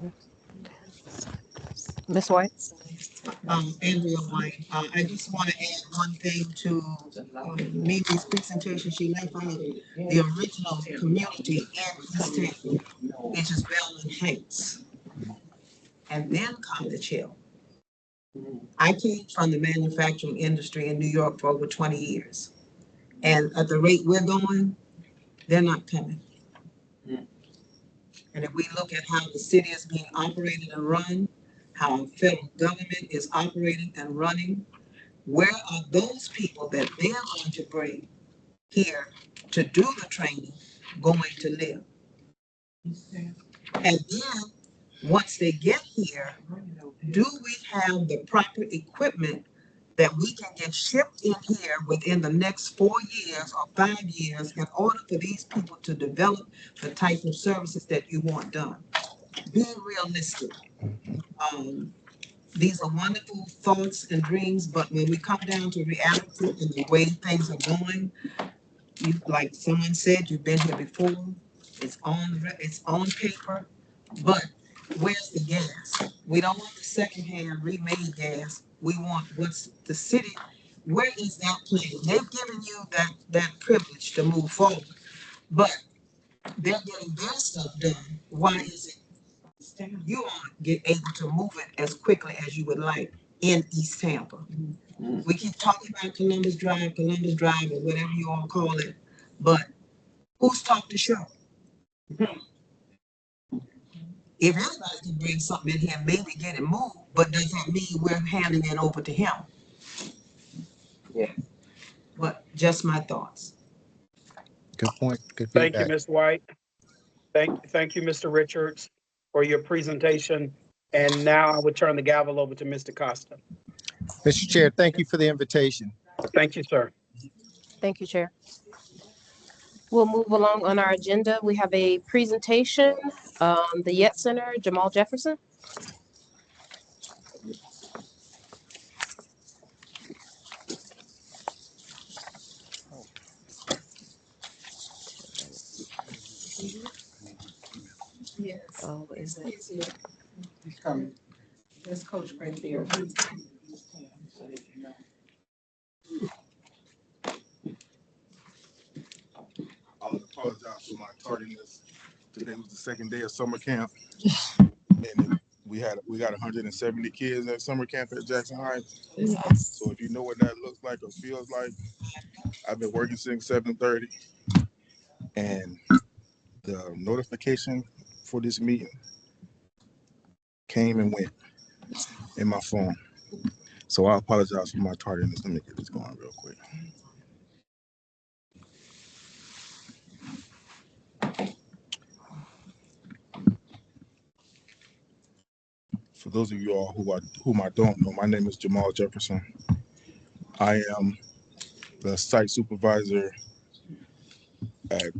Ms. White? Andrea White. I just want to add one thing to Mimi's presentation. She left out the original community in East Tampa, which is Bellman Heights, and then Cottage Hill. I came from the manufacturing industry in New York for over 20 years. And at the rate we're going, they're not coming. And if we look at how the city is being operated and run, how our federal government is operating and running, where are those people that they're going to bring here to do the training going to live? And then once they get here, do we have the proper equipment that we can get shipped in here within the next 4 years or 5 years in order for these people to develop the type of services that you want done? Be realistic. These are wonderful thoughts and dreams, but when we come down to reality and the way things are going, like someone said, you've been here before. It's on paper, but where's the gas? We don't want the secondhand remade gas. We want what's the city. Where is that plan? They've given you that privilege to move forward, but they're getting their stuff done. Why is it you aren't able to move it as quickly as you would like in East Tampa? We keep talking about Columbus Drive, or whatever you all call it, but who's talked the show? If anybody can bring something in here, maybe get it moved, but does that mean we're handing it over to him? Yeah. But just my thoughts. Good point. Good Thank you, feedback. Ms. White. Thank you, Mr. Richards, for your presentation. And now I would turn the gavel over to Mr. Costa. Mr. Chair, thank you for the invitation. Thank you, sir. Thank you, Chair. We'll move along on our agenda. We have a presentation, the Yet Center, Jamal Jefferson. Yes. Oh, is it? He's here. He's coming. There's Coach right there. I apologize for my tardiness. Today was the second day of summer camp, and we got 170 kids at summer camp at Jackson Heights. Yes. So if you know what that looks like or feels like, I've been working since 7:30, and the notification for this meeting came and went in my phone. So I apologize for my tardiness. Let me get this going real quick. For those of you all whom I don't know, my name is Jamal Jefferson. I am the site supervisor at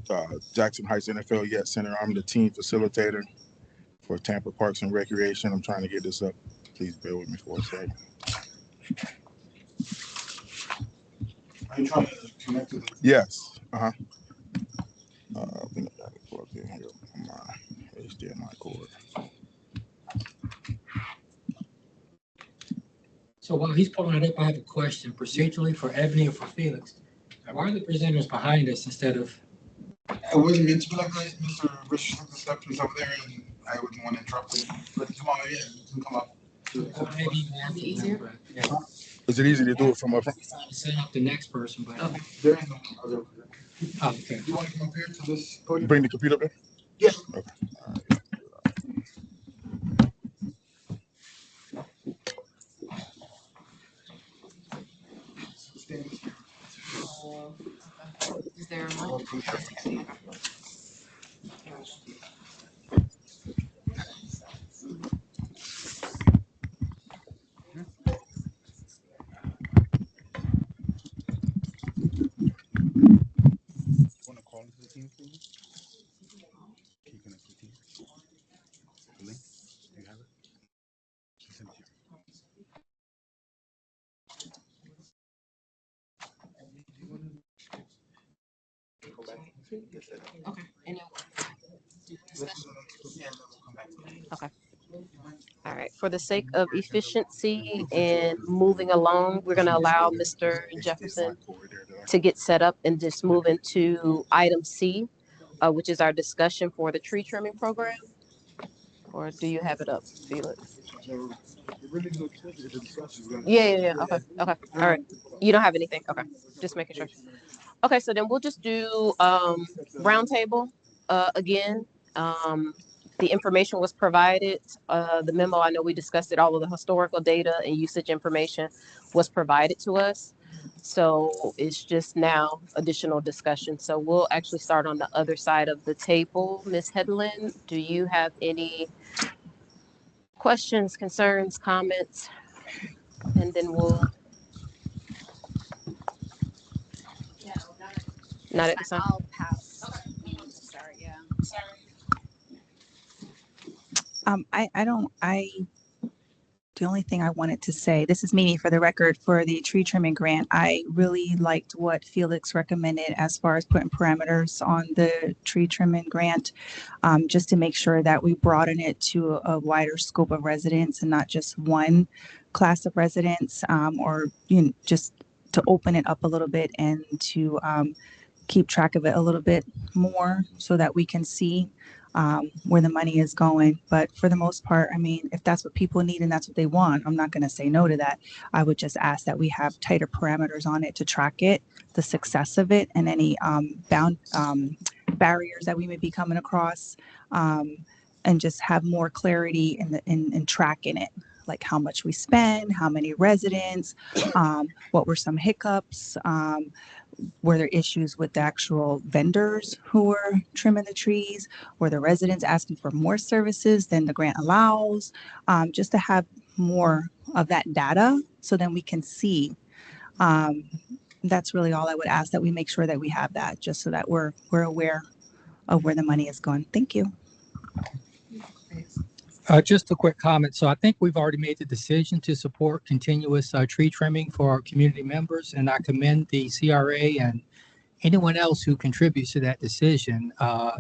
Jackson Heights NFL Yet Center. I'm the team facilitator for Tampa Parks and Recreation. I'm trying to get this up. Please bear with me for a second. Are you trying to connect to the? Yes. I think I got it plugged in here on my HDMI cord. So while he's pulling it up, I have a question procedurally for Ebony or for Felix. Why are the presenters behind us instead of? It wasn't meant to be like that. Mr. Richardson, the receptionist over there, and I wouldn't want to interrupt it. But Jamal, yeah, you can come up. Maybe more easier. Yeah. Is it easy to do it from up front? Set up the next person, but. Okay. There is no other. Oh, okay. You want to come up here to this podium? Bring the computer up there? Yeah. Okay. Is there a mic? Want to call into the team, please? Can you connect to the team? The link? Do you have it? Send it here. Okay. Okay. All right. For the sake of efficiency and moving along, we're going to allow Mr. Jefferson to get set up and just move into item C, which is our discussion for the tree trimming program. Or do you have it up, Felix? Yeah. Okay. Okay. All right. You don't have anything. Okay. Just making sure. Okay. So then we'll just do roundtable again. The information was provided. The memo, I know we discussed it, all of the historical data and usage information was provided to us. So it's just now additional discussion. So we'll actually start on the other side of the table. Ms. Headland, do you have any questions, concerns, comments? And then we'll. Not at this time. I'll pass. Okay. Sorry, yeah. The only thing I wanted to say, this is Mimi for the record, for the tree trimming grant. I really liked what Felix recommended as far as putting parameters on the tree trimming grant, just to make sure that we broaden it to a wider scope of residents and not just one class of residents, or just to open it up a little bit and to keep track of it a little bit more so that we can see where the money is going. But for the most part, I mean, if that's what people need and that's what they want, I'm not going to say no to that. I would just ask that we have tighter parameters on it to track it, the success of it, and any barriers that we may be coming across, and just have more clarity in tracking it, like how much we spend, how many residents, what were some hiccups, were there issues with the actual vendors who were trimming the trees? Were the residents asking for more services than the grant allows? Just to have more of that data so then we can see. That's really all I would ask, that we make sure that we have that, just so that we're aware of where the money is going. Thank you. Just a quick comment. So I think we've already made the decision to support continuous tree trimming for our community members, and I commend the CRA and anyone else who contributes to that decision,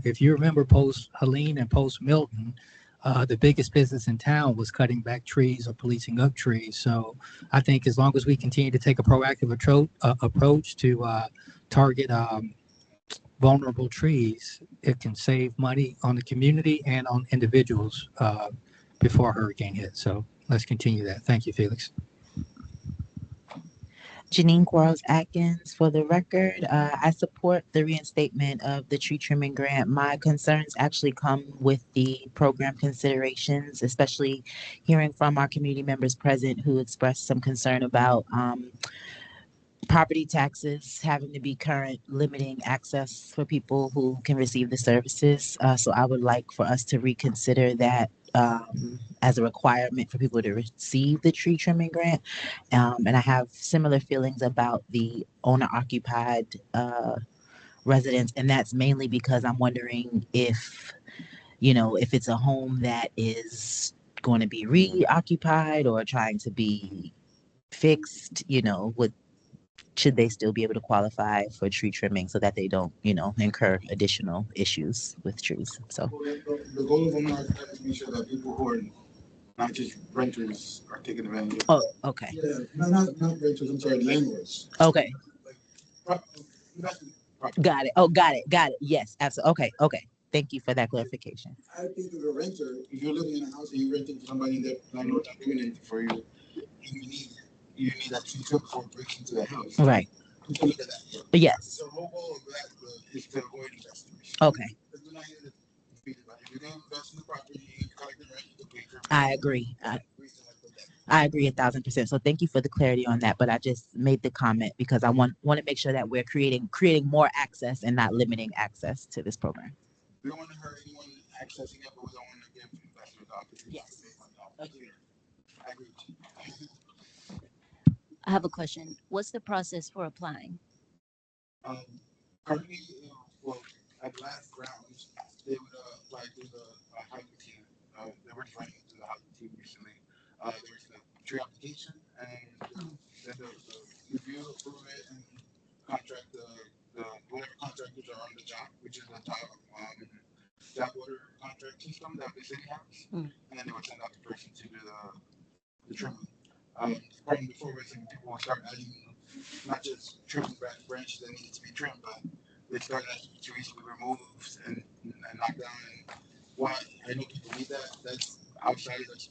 if you remember post Helene and post Milton, the biggest business in town was cutting back trees or policing up trees. So I think as long as we continue to take a proactive approach to target vulnerable trees, it can save money on the community and on individuals before a hurricane hits. So let's continue that. Thank you, Felix. Janine Quarles Atkins, for the record, I support the reinstatement of the tree trimming grant. My concerns actually come with the program considerations, especially hearing from our community members present who expressed some concern about property taxes having to be current, limiting access for people who can receive the services. So I would like for us to reconsider that as a requirement for people to receive the tree trimming grant. And I have similar feelings about the owner occupied residents. And that's mainly because I'm wondering if, if it's a home that is going to be reoccupied or trying to be fixed, should they still be able to qualify for tree trimming so that they don't, incur additional issues with trees? So The goal of owner occupied is to make sure that people who are not just renters are taking advantage of it. Oh, okay. Yeah, not renters, I'm sorry, landlords. Okay. Investment Got it. Oh, got it. Yes, absolutely. Okay. Thank you for that clarification. I think as a renter, if you're living in a house and you're renting to somebody that landlord's not doing anything for you, you need that tree trimmed before it breaks into the house. Right. You can look at that. Yes. The whole goal of that is to avoid investors. Okay. We're not here to beat anybody. If you're going to invest in the property, you collect the rent, you can pay for it. I agree. I agree 1,000%. So thank you for the clarity on that. But I just made the comment because I want to make sure that we're creating more access and not limiting access to this program. We don't want to hurt anyone accessing it, but we don't want to give investors opportunities. Yes. Agreed. I agree with you. I have a question. What's the process for applying? Currently, well, at last rounds, they would apply through the housing team. They were running through the housing team recently. There's the tree application, and then the review, approve it, and contract the whatever contractors are on the job, which is the job order contract system that the city has, and then they would send out the person to do the trimming. The problem before was when people would start adding not just trimming back branches that needed to be trimmed, but they started asking trees to be removed and knocked down. And why I know people need that's outside of it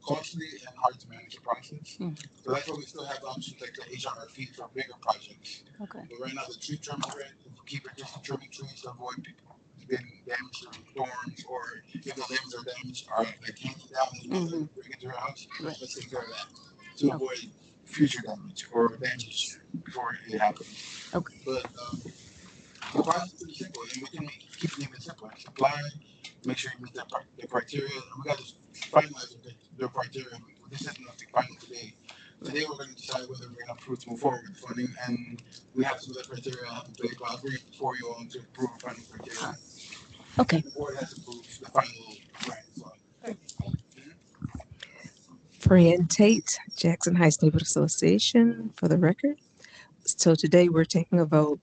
costly and hard to manage the process. So that's why we still have options like the HRFE for bigger projects. Okay. But right now the tree trimming grant, if we keep it just trimming trees to avoid people getting damaged from storms, or if the limbs are damaged or like hanging down and bring it to your house, let's take care of that to avoid future damage or damage before it happens. Okay. But the process is pretty simple, and we can keep it even simpler. Supply, make sure you meet the criteria, and we got to finalize the criteria. This isn't nothing final today. Today we're going to decide whether we're going to approve to move forward with funding, and we have some of the criteria I have to play, but I'll bring it before you all to approve final criteria. Okay. And the board has to approve the final grant. So. Fran Tate, Jackson Heights Neighborhood Association, for the record. So today we're taking a vote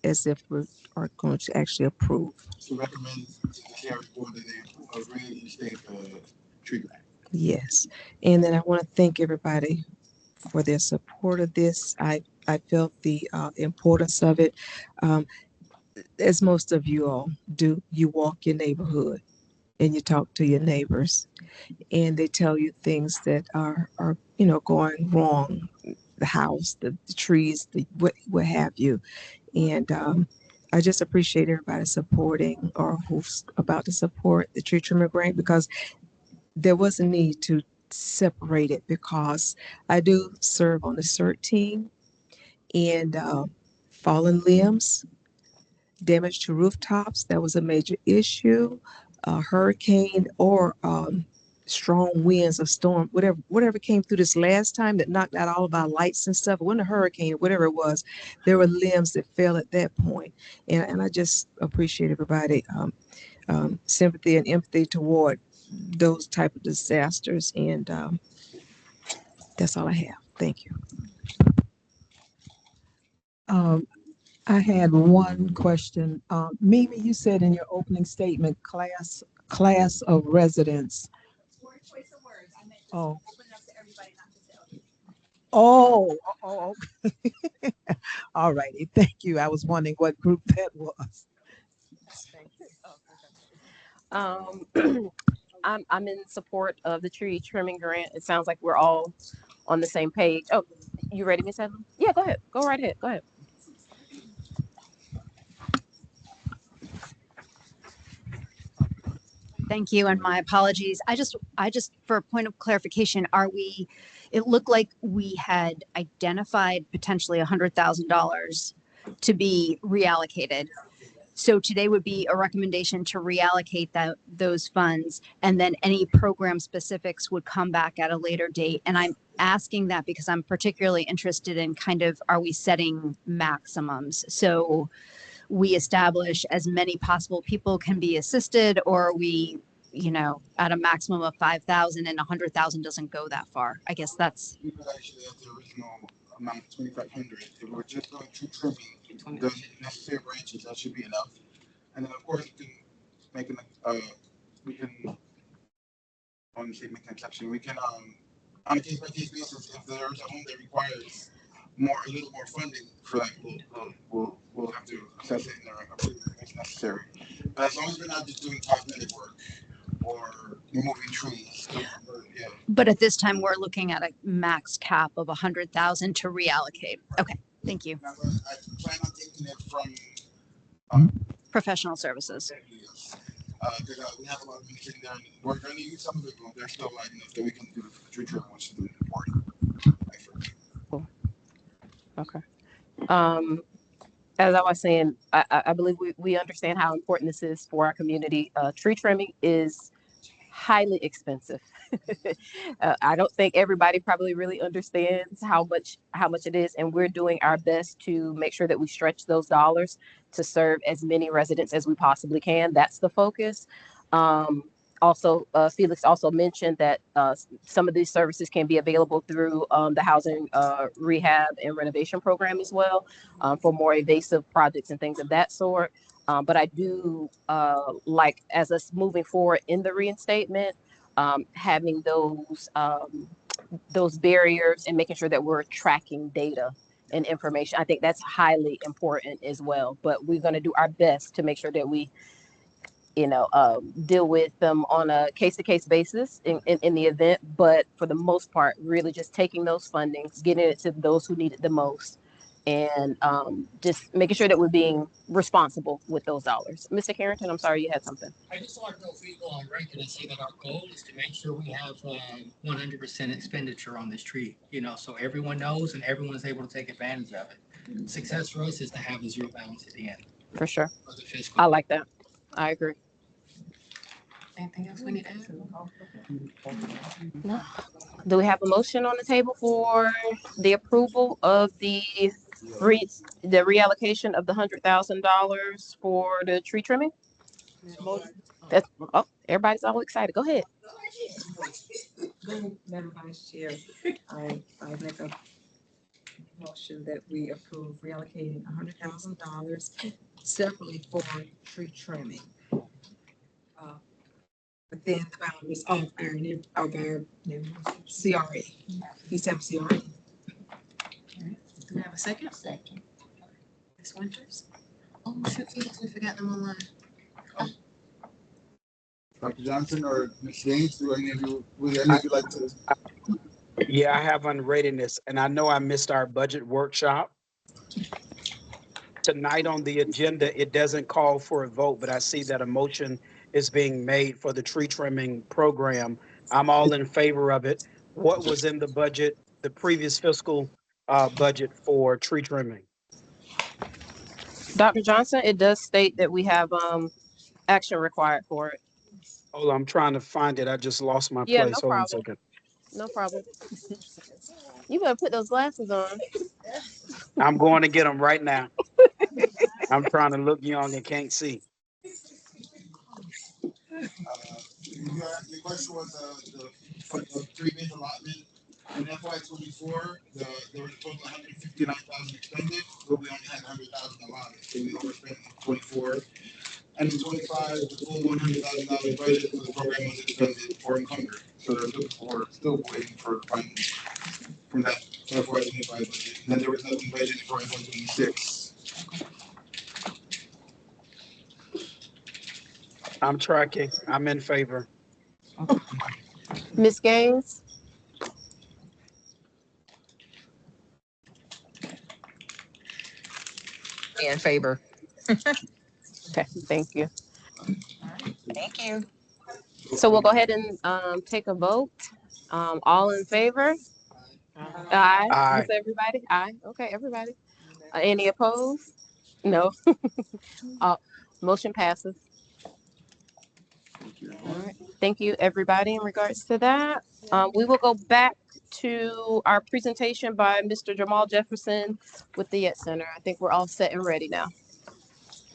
as if we are going to actually approve. To recommend to the CRE board that they reinstate the tree grant. Yes. And then I want to thank everybody for their support of this. I felt the importance of it. As most of you all do, you walk your neighborhood and you talk to your neighbors and they tell you things that are going wrong, the house, the trees, what have you. And I just appreciate everybody supporting or who's about to support the tree trimmer grant, because there was a need to separate it, because I do serve on the CERT team, and fallen limbs, damage to rooftops, that was a major issue. Hurricane or strong winds or storm, whatever came through this last time that knocked out all of our lights and stuff. It wasn't a hurricane or whatever it was. There were limbs that fell at that point. And I just appreciate everybody sympathy and empathy toward those type of disasters. And that's all I have. Thank you. I had one question. Mimi, you said in your opening statement, class of residents. Oh. Oh, oh, okay. All righty. Thank you. I was wondering what group that was. Thank you. I'm in support of the tree trimming grant. It sounds like we're all on the same page. Oh, you ready, Miss Evelyn? Yeah, go ahead. Go right ahead. Go ahead. Thank you, and my apologies. I just, for a point of clarification, it looked like we had identified potentially $100,000 to be reallocated. So today would be a recommendation to reallocate those funds, and then any program specifics would come back at a later date. And I'm asking that because I'm particularly interested in kind of, are we setting maximums? So we establish as many possible people can be assisted, or are we, at a maximum of 5,000 and 100,000 doesn't go that far? I guess that's. We were actually at the original amount, 2,500. If we're just doing tree trimming, the necessary branches, that should be enough. And then of course we can make we can, on the make an exception, we can on a case by case basis, if there's a home that requires a little more funding for that, we'll have to assess it and approve it if necessary. But as long as we're not just doing cosmetic work or removing trees. Yeah. But at this time, we're looking at a max cap of 100,000 to reallocate. Okay, thank you. Now, I plan on taking it from Professional services. Yes. Because we have a lot of money sitting there, and we're going to use some of it, but there's still light enough that we can do the tree trim, which is important. Cool. Okay. As I was saying, I believe we understand how important this is for our community. Tree trimming is highly expensive. I don't think everybody probably really understands how much it is, and we're doing our best to make sure that we stretch those dollars to serve as many residents as we possibly can. That's the focus. Also, Felix also mentioned that some of these services can be available through the housing rehab and renovation program as well, for more evasive projects and things of that sort. But I do like, as us moving forward in the reinstatement, having those barriers and making sure that we're tracking data and information. I think that's highly important as well. But we're going to do our best to make sure that we deal with them on a case-to-case basis in the event. But for the most part, really just taking those fundings, getting it to those who need it the most, and just making sure that we're being responsible with those dollars. Mr. Carrington, I'm sorry, you had something. I just want to know if we go on record and say that our goal is to make sure we have 100% expenditure on this tree, so everyone knows and everyone's able to take advantage of it. Success for us is to have a zero balance at the end. For sure. I like that. I agree. Anything else we need to add? No. Do we have a motion on the table for the approval of the reallocation of the $100,000 for the tree trimming? That's, everybody's all excited. Go ahead. Madam Vice Chair, I make a motion that we approve reallocating $100,000 separately for tree trimming. Within the boundaries of our CRA. He said CRA. Do we have a second? Second. Ms. Winters? Oh, shoot, we forgot them online. Dr. Johnson or Ms. James, do any of you like to? Yeah, I have unreadiness, and I know I missed our budget workshop. Tonight on the agenda, it doesn't call for a vote, but I see that a motion is being made for the tree trimming program. I'm all in favor of it. What was in the budget, the previous fiscal budget for tree trimming? Dr. Johnson, it does state that we have action required for it. Oh, I'm trying to find it. I just lost my Yeah, place. no Hold on a problem. second. No problem. You better put those glasses on. I'm going to get them right now. I'm trying to look young and can't see. The question was the 3-bit allotment In FY24, there was a total of 159,000 expended, but we only had 100,000 allotted, so we overspent in 24. And in 25, the full $100,000 budget for the program was expended or encumbered. So we're still waiting for funds from that FY25 budget. And then there was nothing budgeted for FY26. I'm tracking. I'm in favor. Ms. Gaines? In favor. Okay, thank you. Thank you. So we'll go ahead and take a vote. All in favor? Aye. Aye. Is everybody? Aye. Okay, everybody. Any opposed? No. Motion passes. All right. Thank you, everybody, in regards to that. We will go back to our presentation by Mr. Jamal Jefferson with the Yet Center. I think we're all set and ready now.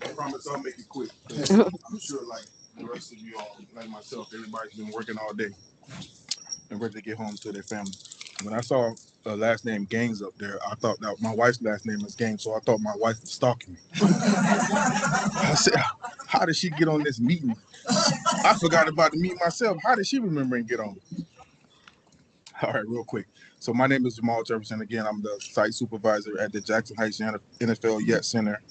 I promise I'll make it quick. I'm sure, like the rest of you all, like myself, everybody's been working all day and ready to get home to their family. When I saw the last name Gaines up there, I thought that my wife's last name is Gaines, so I thought my wife was stalking me. I said, how did she get on this meeting? I forgot about the meeting myself. How did she remember and get on? All right, real quick. So my name is Jamal Jefferson. Again, I'm the site supervisor at the Jackson Heights NFL Yet Center.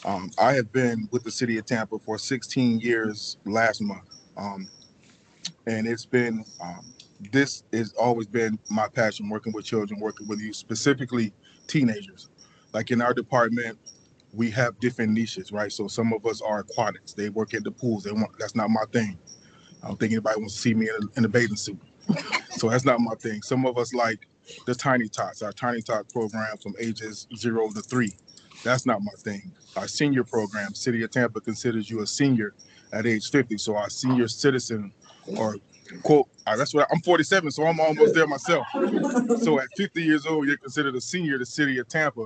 I have been with the city of Tampa for 16 years last month. And it's been, this has always been my passion, working with children, working with youth, specifically teenagers. Like in our department, we have different niches, right? So some of us are aquatics. They work at the pools. That's not my thing. I don't think anybody wants to see me in a bathing suit. So that's not my thing. Some of us like the Tiny Tots, our Tiny Tot program from ages 0 to 3. That's not my thing. Our senior program, City of Tampa considers you a senior at age 50. So our senior citizen, or quote, that's what I'm 47, so I'm almost there myself. So at 50 years old, you're considered a senior to City of Tampa.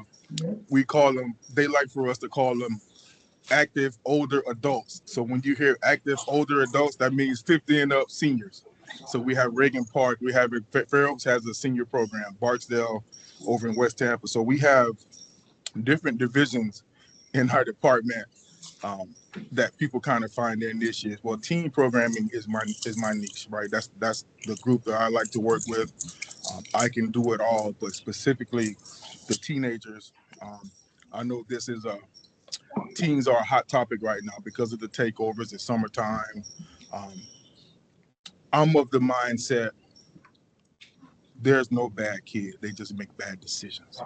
We call them, they like for us to call them active older adults. So when you hear active older adults, that means 50 and up seniors. So we have Reagan Park, we have Fair Oaks has a senior program, Barksdale over in West Tampa. So we have different divisions in our department that people kind of find their niches. Well, teen programming is my niche, right? That's the group that I like to work with. I can do it all, but specifically the teenagers. I know this is teens are a hot topic right now because of the takeovers. It's summertime. I'm of the mindset there's no bad kid. They just make bad decisions.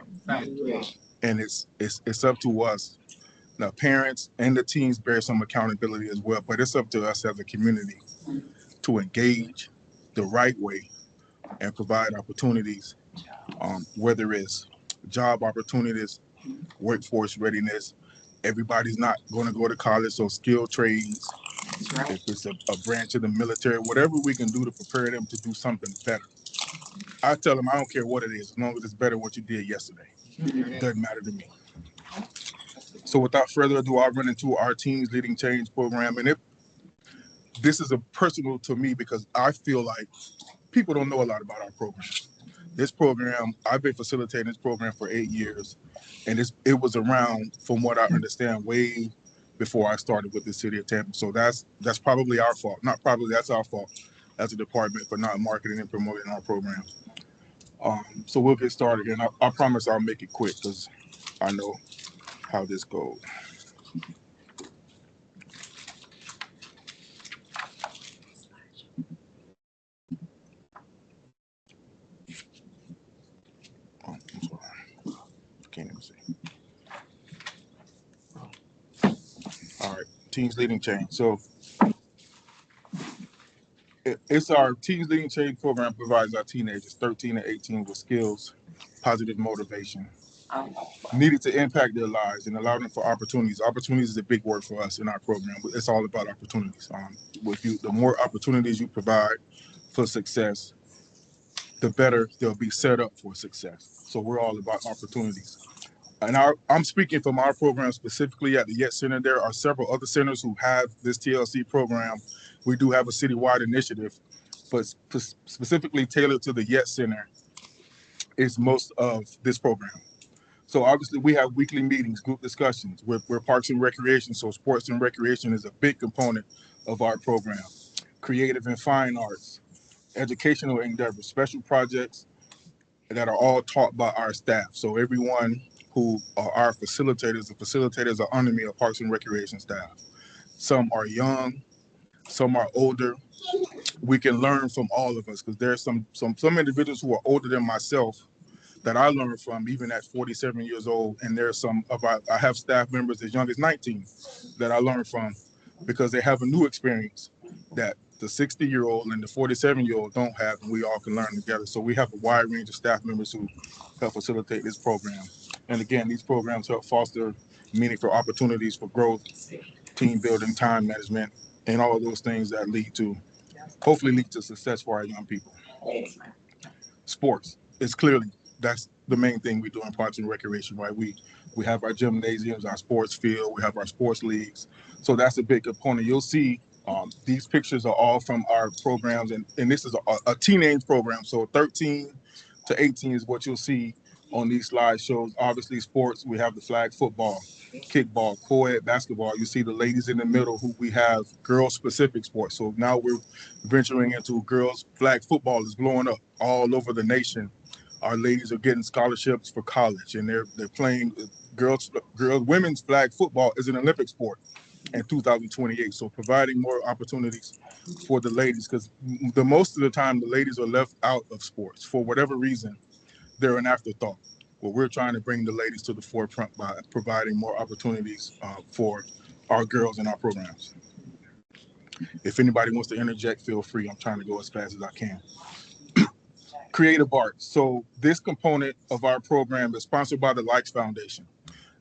And it's up to us. Now, parents and the teens bear some accountability as well, but it's up to us as a community to engage the right way and provide opportunities, whether it's job opportunities, workforce readiness. Everybody's not going to go to college, so skilled trades, if it's a branch of the military, whatever we can do to prepare them to do something better. I tell them, I don't care what it is, as long as it's better than what you did yesterday. It doesn't matter to me. So without further ado, I'll run into our Teens Leading Change program. And this is a personal to me because I feel like people don't know a lot about our program. This program, I've been facilitating this program for 8 years. And it was around, from what I understand, way before I started with the city of Tampa. So that's probably our fault. Not probably, that's our fault as a department for not marketing and promoting our program. So we'll get started, and I promise I'll make it quick because I know how this goes. Oh, I'm sorry. Can't even see. All right, Teens Leading Change. So it's our Teens Leading Change program provides our teenagers 13 to 18 with skills, positive motivation, needed to impact their lives and allow them for opportunities. Opportunities is a big word for us in our program. It's all about opportunities. The more opportunities you provide for success, the better they'll be set up for success. So we're all about opportunities. And I'm speaking from our program specifically at the Yet Center. There are several other centers who have this TLC program. We do have a citywide initiative, but specifically tailored to the Yet Center. is most of this program. So obviously we have weekly meetings, group discussions. We're Parks and Recreation, so sports and recreation is a big component of our program. Creative and fine arts, educational endeavors, special projects that are all taught by our staff. So everyone who are our facilitators, the facilitators are under me of Parks and Recreation staff. Some are young, some are older. We can learn from all of us because there's some individuals who are older than myself that I learned from even at 47 years old. And there's I have staff members as young as 19 that I learned from because they have a new experience that the 60-year-old and the 47-year-old don't have, and we all can learn together. So we have a wide range of staff members who help facilitate this program. And again, these programs help foster meaningful opportunities for growth, team building, time management, and all of those things that hopefully lead to success for our young people. Sports is clearly, that's the main thing we do in Parks and Recreation, right? We have our gymnasiums, our sports field, we have our sports leagues. So that's a big component. You'll see these pictures are all from our programs, and this is a teenage program. So 13 to 18 is what you'll see on these slide shows. Obviously sports, we have the flag football, kickball, co-ed basketball. You see the ladies in the middle who we have girl specific sports. So now we're venturing into girls flag football is blowing up all over the nation. Our ladies are getting scholarships for college, and they're playing women's flag football is an Olympic sport in 2028. So providing more opportunities for the ladies, because the most of the time the ladies are left out of sports for whatever reason. They're an afterthought. Well, we're trying to bring the ladies to the forefront by providing more opportunities for our girls in our programs. If anybody wants to interject, feel free. I'm trying to go as fast as I can. Creative arts. So this component of our program is sponsored by the Likes Foundation.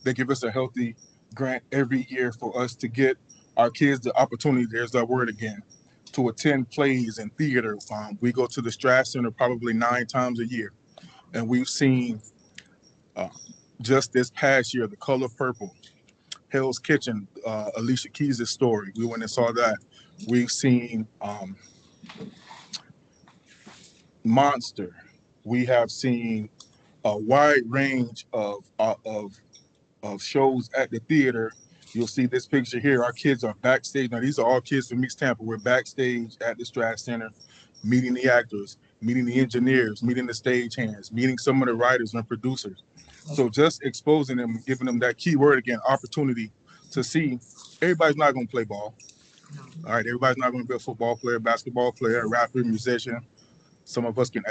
They give us a healthy grant every year for us to get our kids the opportunity, there's that word again, to attend plays and theater. We go to the Strass Center probably 9 times a year. And we've seen just this past year, The Color Purple, Hell's Kitchen, Alicia Keys' story. We went and saw that. We've seen Monster. We have seen a wide range of shows at the theater. You'll see this picture here. Our kids are backstage. Now, these are all kids from East Tampa. We're backstage at the Strass Center, meeting the actors, meeting the engineers, meeting the stagehands, meeting some of the writers and producers. So just exposing them, giving them that key word again, opportunity to see everybody's not going to play ball. All right, everybody's not going to be a football player, basketball player, a rapper, musician. Some of us can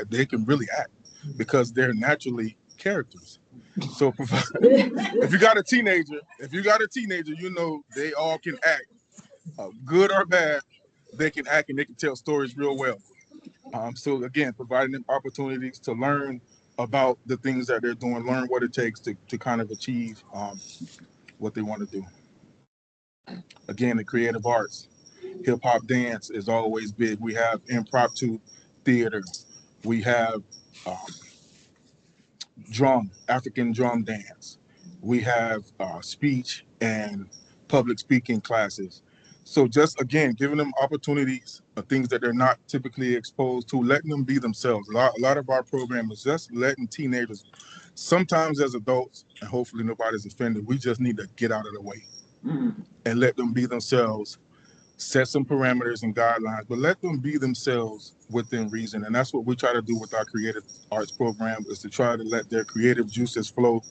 really act because they're naturally characters. So if you got a teenager, you know they all can act, good or bad. They can act and they can tell stories real well. So again, providing them opportunities to learn about the things that they're doing, learn what it takes to kind of achieve what they want to do. Again, the creative arts, hip hop dance is always big. We have impromptu theater. We have African drum dance. We have speech and public speaking classes. So just, again, giving them opportunities of things that they're not typically exposed to, letting them be themselves. A lot of our program is just letting teenagers, sometimes as adults, and hopefully nobody's offended, we just need to get out of the way and let them be themselves, set some parameters and guidelines, but let them be themselves within reason. And that's what we try to do with our creative arts program, is to try to let their creative juices flow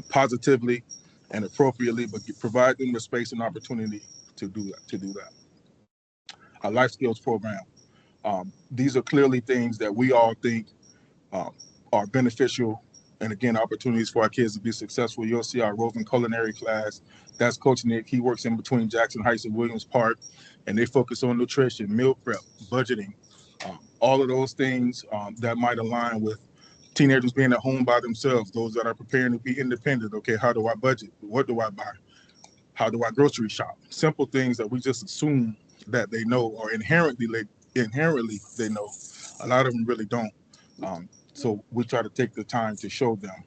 positively and appropriately, but provide them the space and opportunity to do that. Our life skills program. These are clearly things that we all think are beneficial, and again, opportunities for our kids to be successful. You'll see our roving culinary class. That's Coach Nick. He works in between Jackson Heights and Williams Park, and they focus on nutrition, meal prep, budgeting, all of those things that might align with teenagers being at home by themselves, those that are preparing to be independent. Okay, how do I budget? What do I buy? How do I grocery shop? Simple things that we just assume that they know, or inherently they know. A lot of them really don't. So we try to take the time to show them.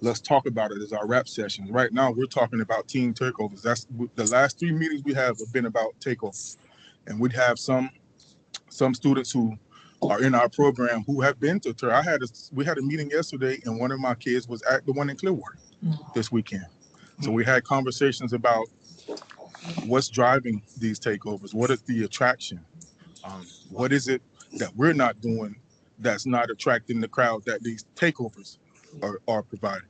Let's talk about it as our rap sessions. Right now, we're talking about teen takeovers. That's the last 3 meetings we have been about takeovers. And we'd have some students who are in our program who have been to tour. We had a meeting yesterday, and one of my kids was at the one in Clearwater this weekend. So we had conversations about what's driving these takeovers. What is the attraction? What is it that we're not doing that's not attracting the crowd that these takeovers are providing?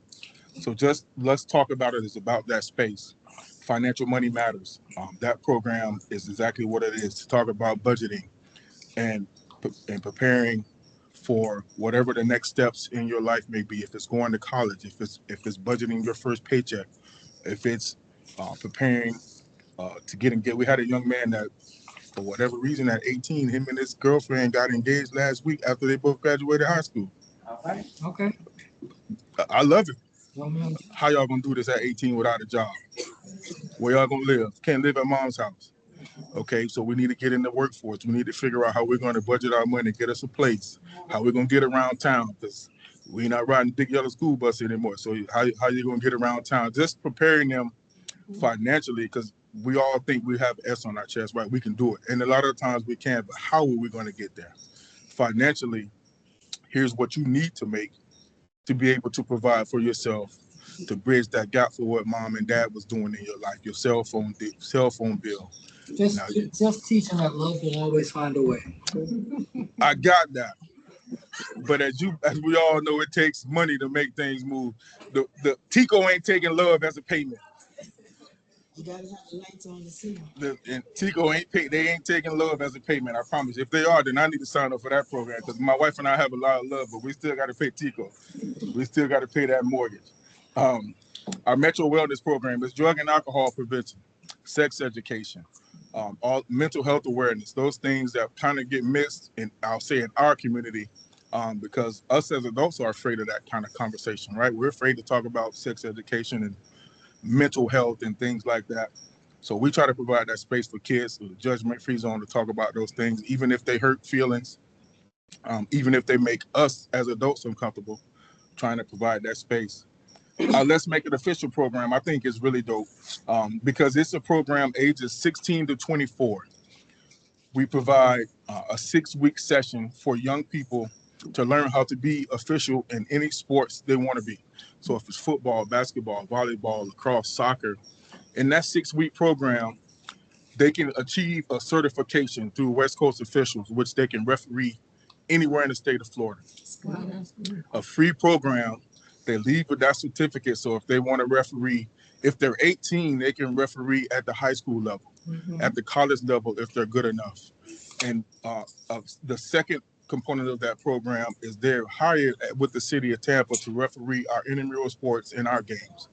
So just let's talk about it. It's about that space. Financial Money Matters. That program is exactly what it is, to talk about budgeting and preparing for whatever the next steps in your life may be. If it's going to college, if it's budgeting your first paycheck, if it's preparing to get engaged. We had a young man that, for whatever reason, at 18, him and his girlfriend got engaged last week after they both graduated high school. All right. Okay. I love it. Well, man. How y'all gonna do this at 18 without a job? Where y'all gonna live? Can't live at mom's house. Okay, so we need to get in the workforce. We need to figure out how we're going to budget our money, get us a place, how we're going to get around town, because we're not riding big yellow school bus anymore. So how you going to get around town? Just preparing them financially, because we all think we have S on our chest, right? We can do it. And a lot of times we can, but how are we going to get there? Financially, here's what you need to make to be able to provide for yourself, to bridge that gap for what mom and dad was doing in your life, your cell phone bill. Just teaching that love will always find a way. I got that. But as we all know, it takes money to make things move. The Tico ain't taking love as a payment. You gotta have the lights on the scene. And Tico they ain't taking love as a payment, I promise. If they are, then I need to sign up for that program, because my wife and I have a lot of love, but we still got to pay Tico. We still got to pay that mortgage. Our Metro Wellness program is drug and alcohol prevention, sex education, all mental health awareness, those things that kind of get missed in, I'll say, in our community, because us as adults are afraid of that kind of conversation, right? We're afraid to talk about sex education and mental health and things like that. So we try to provide that space for kids, a judgment-free zone, to talk about those things, even if they hurt feelings, even if they make us as adults uncomfortable, trying to provide that space. Let's Make It Official program, I think, is really dope, because it's a program ages 16 to 24. We provide a 6-week session for young people to learn how to be official in any sports they want to be. So if it's football, basketball, volleyball, lacrosse, soccer, in that 6-week program, they can achieve a certification through West Coast Officials, which they can referee anywhere in the state of Florida. A free program. They leave with that certificate. So if they want to referee, if they're 18, they can referee at the high school level, at the college level, if they're good enough. And the second component of that program is they're hired with the city of Tampa to referee our intramural sports in our games.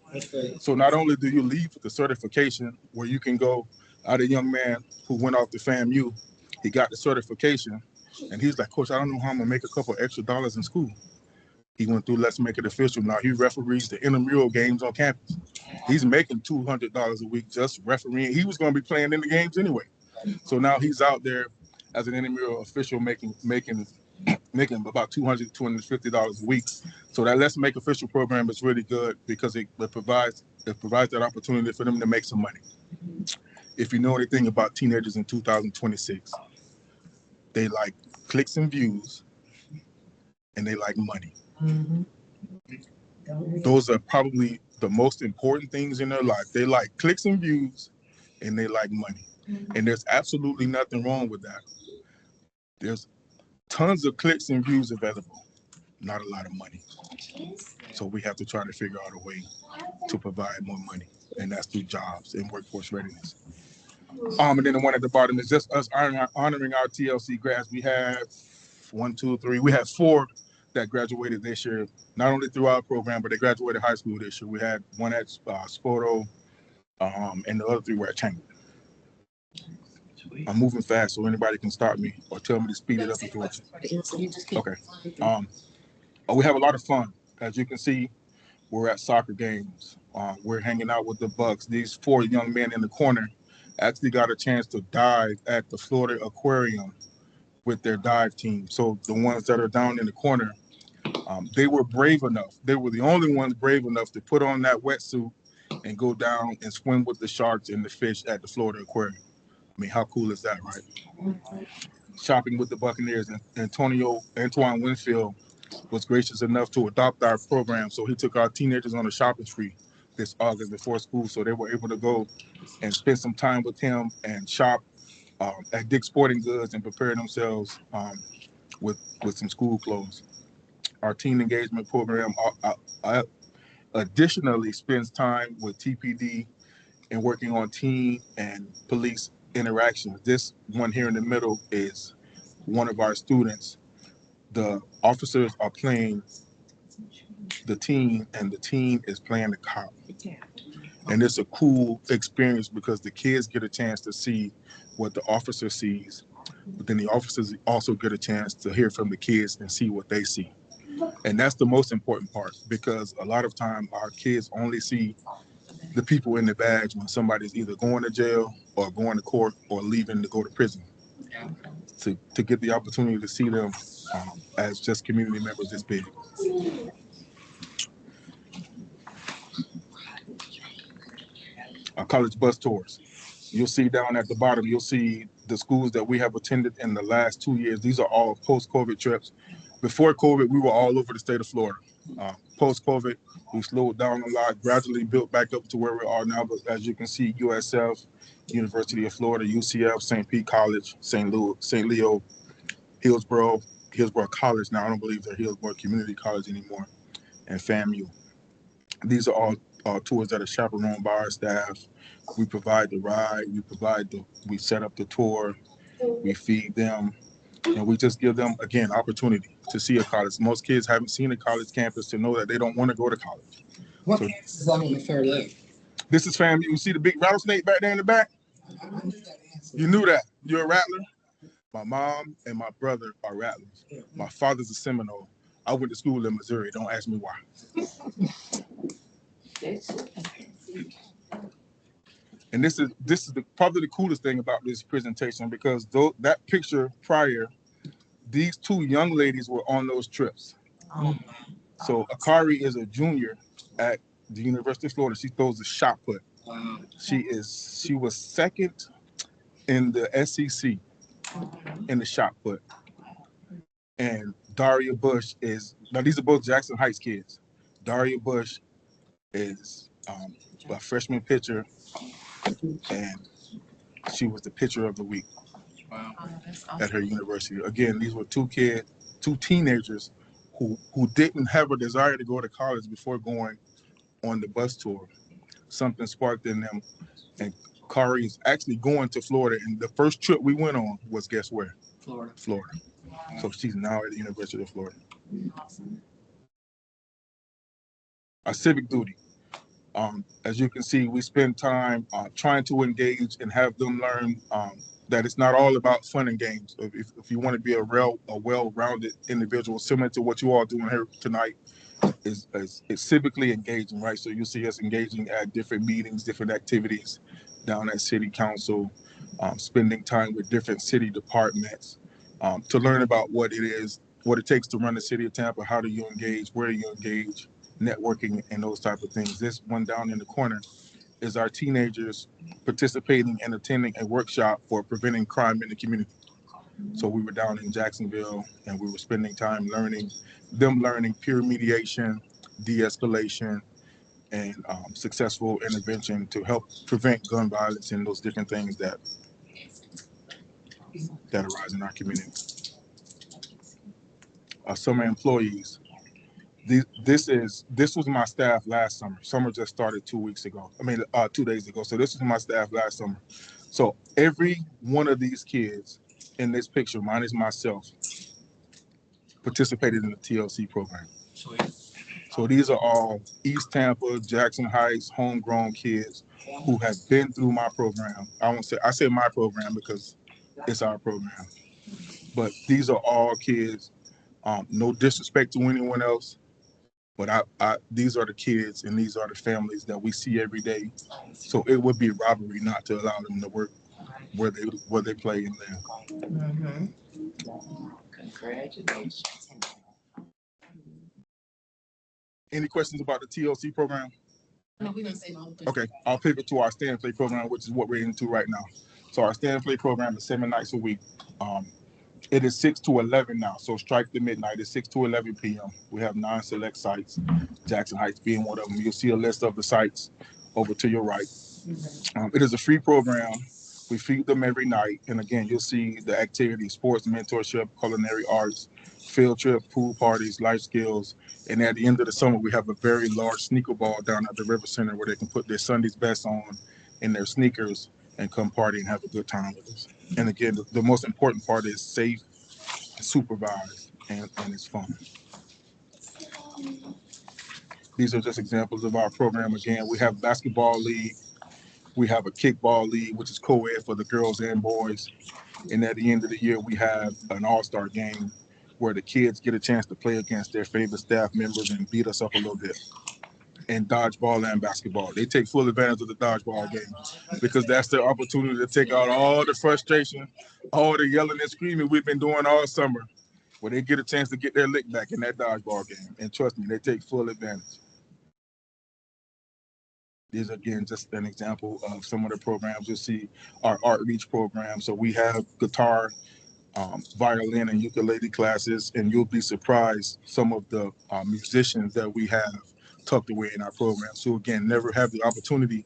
So not only do you leave with the certification where you can go, I had a young man who went off to FAMU, he got the certification, and he's like, Coach, I don't know how I'm gonna make a couple extra dollars in school. He went through Let's Make It Official. Now he referees the intramural games on campus. He's making $200 a week just refereeing. He was going to be playing in the games anyway. So now he's out there as an intramural official making about $200, $250 a week. So that Let's Make Official program is really good because it provides that opportunity for them to make some money. If you know anything about teenagers in 2026, they like clicks and views, and they like money. Those are probably the most important things in their life. They like clicks and views, and they like money. And there's absolutely nothing wrong with that. There's tons of clicks and views available, not a lot of money. So we have to try to figure out a way to provide more money, and that's through jobs and workforce readiness. And then the one at the bottom is just us honoring our TLC grads. We have 4 that graduated this year, not only through our program, but they graduated high school this year. We had one at Spoto, and the other 3 were at Chamberlain. I'm moving fast, so anybody can stop me or tell me to speed it up if you want to. Okay. We have a lot of fun. As you can see, we're at soccer games. We're hanging out with the Bucks. These 4 young men in the corner actually got a chance to dive at the Florida Aquarium with their dive team. So the ones that are down in the corner, they were brave enough. They were the only ones brave enough to put on that wetsuit and go down and swim with the sharks and the fish at the Florida Aquarium. I mean, how cool is that, right? shopping with the Buccaneers, and Antoine Winfield was gracious enough to adopt our program. So he took our teenagers on a shopping spree this August before school. So they were able to go and spend some time with him and shop at Dick's Sporting Goods and prepare themselves with some school clothes. Our teen engagement program additionally spends time with TPD and working on teen and police interactions. This one here in the middle is one of our students. The officers are playing the teen and the teen is playing the cop. And it's a cool experience because the kids get a chance to see what the officer sees, but then the officers also get a chance to hear from the kids and see what they see. And that's the most important part, because a lot of time our kids only see the people in the badge when somebody's either going to jail or going to court or leaving to go to prison. To get the opportunity to see them as just community members is big. Our college bus tours. You'll see down at the bottom, you'll see the schools that we have attended in the last 2 years. These are all post-COVID trips. Before COVID, we were all over the state of Florida. Post-COVID, we slowed down a lot, gradually built back up to where we are now. But as you can see, USF, University of Florida, UCF, St. Pete College, St. Leo, Hillsborough College. Now, I don't believe they're Hillsborough Community College anymore, and FAMU. These are all tours that are chaperoned by our staff. We provide the ride, we set up the tour, we feed them, and we just give them, again, opportunity to see a college. Most kids haven't seen a college campus to know that they don't want to go to college. What campus is on the far left? This is FAMU. You see the big rattlesnake back there in the back? You knew that. You're a rattler? My mom and my brother are rattlers. My father's a Seminole. I went to school in Missouri. Don't ask me why. And this is probably the coolest thing about this presentation, because that picture prior, these two young ladies were on those trips. So Akari is a junior at the University of Florida. She throws a shot put. She was second in the SEC in the shot put. And Daria Bush now these are both Jackson Heights kids. Daria Bush is a freshman pitcher, and she was the pitcher of the week at her university. Again, these were two teenagers who didn't have a desire to go to college before going on the bus tour. Something sparked in them, and Kari is actually going to Florida. And the first trip we went on was, guess where? Florida. So she's now at the University of Florida. Our civic duty. As you can see, we spend time trying to engage and have them learn that it's not all about fun and games. If you want to be a well-rounded individual, similar to what you all doing here tonight, is civically engaging, right? So you see us engaging at different meetings, different activities down at City Council, spending time with different city departments to learn about what it takes to run the city of Tampa. How do you engage? Where do you engage? Networking and those type of things. This one down in the corner is our teenagers participating and attending a workshop for preventing crime in the community. So we were down in Jacksonville and we were spending time learning peer mediation, de-escalation, and successful intervention to help prevent gun violence and those different things that arise in our community. Our summer employees. This was my staff last summer. Summer just started 2 days ago. So this was my staff last summer. So every one of these kids in this picture, mine is myself, participated in the TLC program. So these are all East Tampa, Jackson Heights, homegrown kids who have been through my program. I say my program because it's our program. But these are all kids, no disrespect to anyone else. But these are the kids and these are the families that we see every day. So it would be robbery not to allow them to work where they play and live. Mm-hmm. Congratulations. Any questions about the TLC program? No, we didn't say no. Okay, I'll pivot to our Stand and Play program, which is what we're into right now. So our Stand and Play program is 7 nights a week. It is 6 to 11 now, so strike the midnight. It's 6 to 11 p.m. We have 9 select sites, Jackson Heights being one of them. You'll see a list of the sites over to your right. It is a free program. We feed them every night. And again, you'll see the activities, sports, mentorship, culinary arts, field trip, pool parties, life skills. And at the end of the summer, we have a very large sneaker ball down at the River Center where they can put their Sunday's best on in their sneakers and come party and have a good time with us. And again, the most important part is safe, supervised, and it's fun. These are just examples of our program. Again, we have basketball league. We have a kickball league, which is co-ed for the girls and boys. And at the end of the year, we have an all-star game where the kids get a chance to play against their favorite staff members and beat us up a little bit. And dodgeball and basketball. They take full advantage of the dodgeball game because that's their opportunity to take out all the frustration, all the yelling and screaming we've been doing all summer, where they get a chance to get their lick back in that dodgeball game. And trust me, they take full advantage. These are, again, just an example of some of the programs. You'll see our outreach program. So we have guitar, violin, and ukulele classes, and you'll be surprised some of the musicians that we have tucked away in our program. So again, never have the opportunity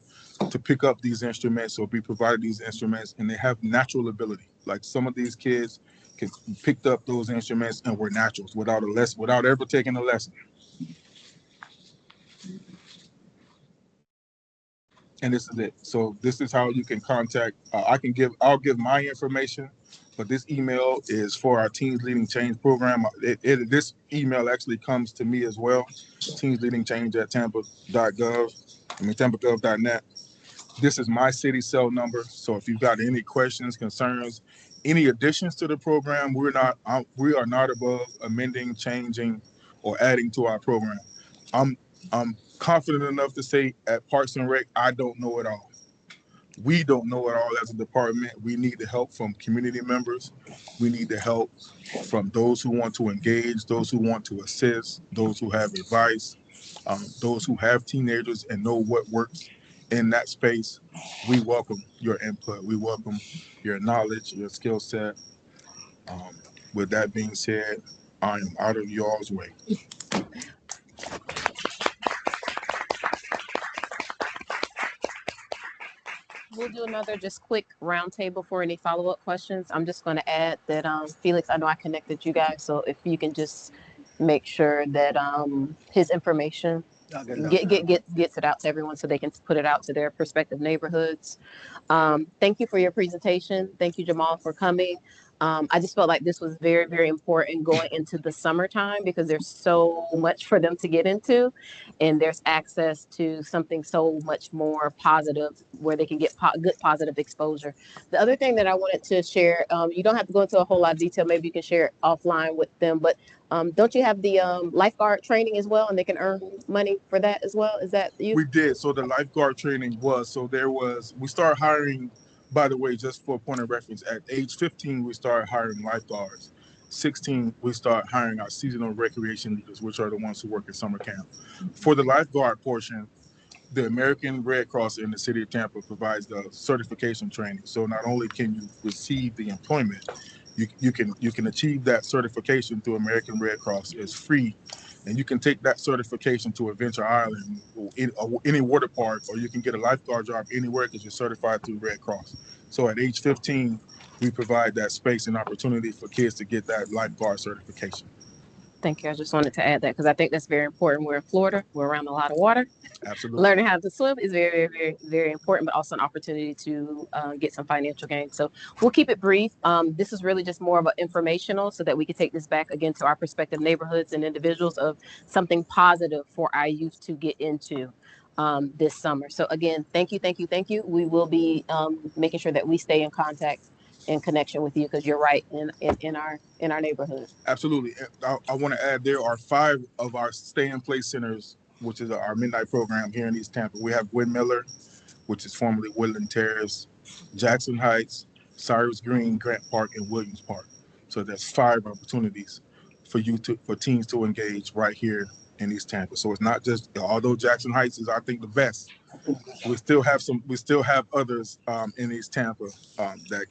to pick up these instruments or be provided these instruments, and they have natural ability. Like some of these kids picked up those instruments and were naturals without a lesson, without ever taking a lesson. And this is it. So this is how you can contact. I'll give my information, but this email is for our Teens Leading Change program. This email actually comes to me as well. Teens Leading Change at tampagov.net. This is my city cell number. So if you've got any questions, concerns, any additions to the program, we are not above amending, changing, or adding to our program. I'm confident enough to say at Parks and Rec, I don't know it all. We don't know it all as a department. We need the help from community members. We need the help from those who want to engage, those who want to assist, those who have advice, those who have teenagers and know what works in that space. We welcome your input. We welcome your knowledge, your skill set. With that being said, I am out of y'all's way. We'll do another just quick roundtable for any follow-up questions. I'm just going to add that Felix, I know I connected you guys, so if you can just make sure that his information gets it out to everyone so they can put it out to their respective neighborhoods. Thank you for your presentation. Thank you, Jamal, for coming. I just felt like this was very, very important going into the summertime because there's so much for them to get into, and there's access to something so much more positive where they can get good positive exposure. The other thing that I wanted to share, you don't have to go into a whole lot of detail. Maybe you can share it offline with them, but don't you have the lifeguard training as well, and they can earn money for that as well? Is that you? We did. So the lifeguard training we started hiring. By the way, just for a point of reference, at age 15, we started hiring lifeguards. 16, we start hiring our seasonal recreation leaders, which are the ones who work at summer camp. For the lifeguard portion, the American Red Cross in the city of Tampa provides the certification training. So not only can you receive the employment, you can achieve that certification through American Red Cross. It's free. And you can take that certification to Adventure Island or any water park, or you can get a lifeguard job anywhere because you're certified through Red Cross. So at age 15, we provide that space and opportunity for kids to get that lifeguard certification. Thank you. I just wanted to add that because I think that's very important. We're in Florida. We're around a lot of water. Absolutely. Learning how to swim is very, very, very important, but also an opportunity to get some financial gain. So we'll keep it brief. This is really just more of an informational so that we can take this back again to our prospective neighborhoods and individuals of something positive for our youth to get into this summer. So again, thank you, thank you, thank you. We will be making sure that we stay in contact and connection with you because you're right in our neighborhood. Absolutely. I want to add there are 5 of our stay in place centers, which is our midnight program here in East Tampa. We have Gwen Miller, which is formerly Woodland Terrace, Jackson Heights, Cyrus Green, Grant Park, and Williams Park. So there's 5 opportunities for teens to engage right here in East Tampa. So it's not just, although Jackson Heights is, I think, the best, we still have others in East Tampa that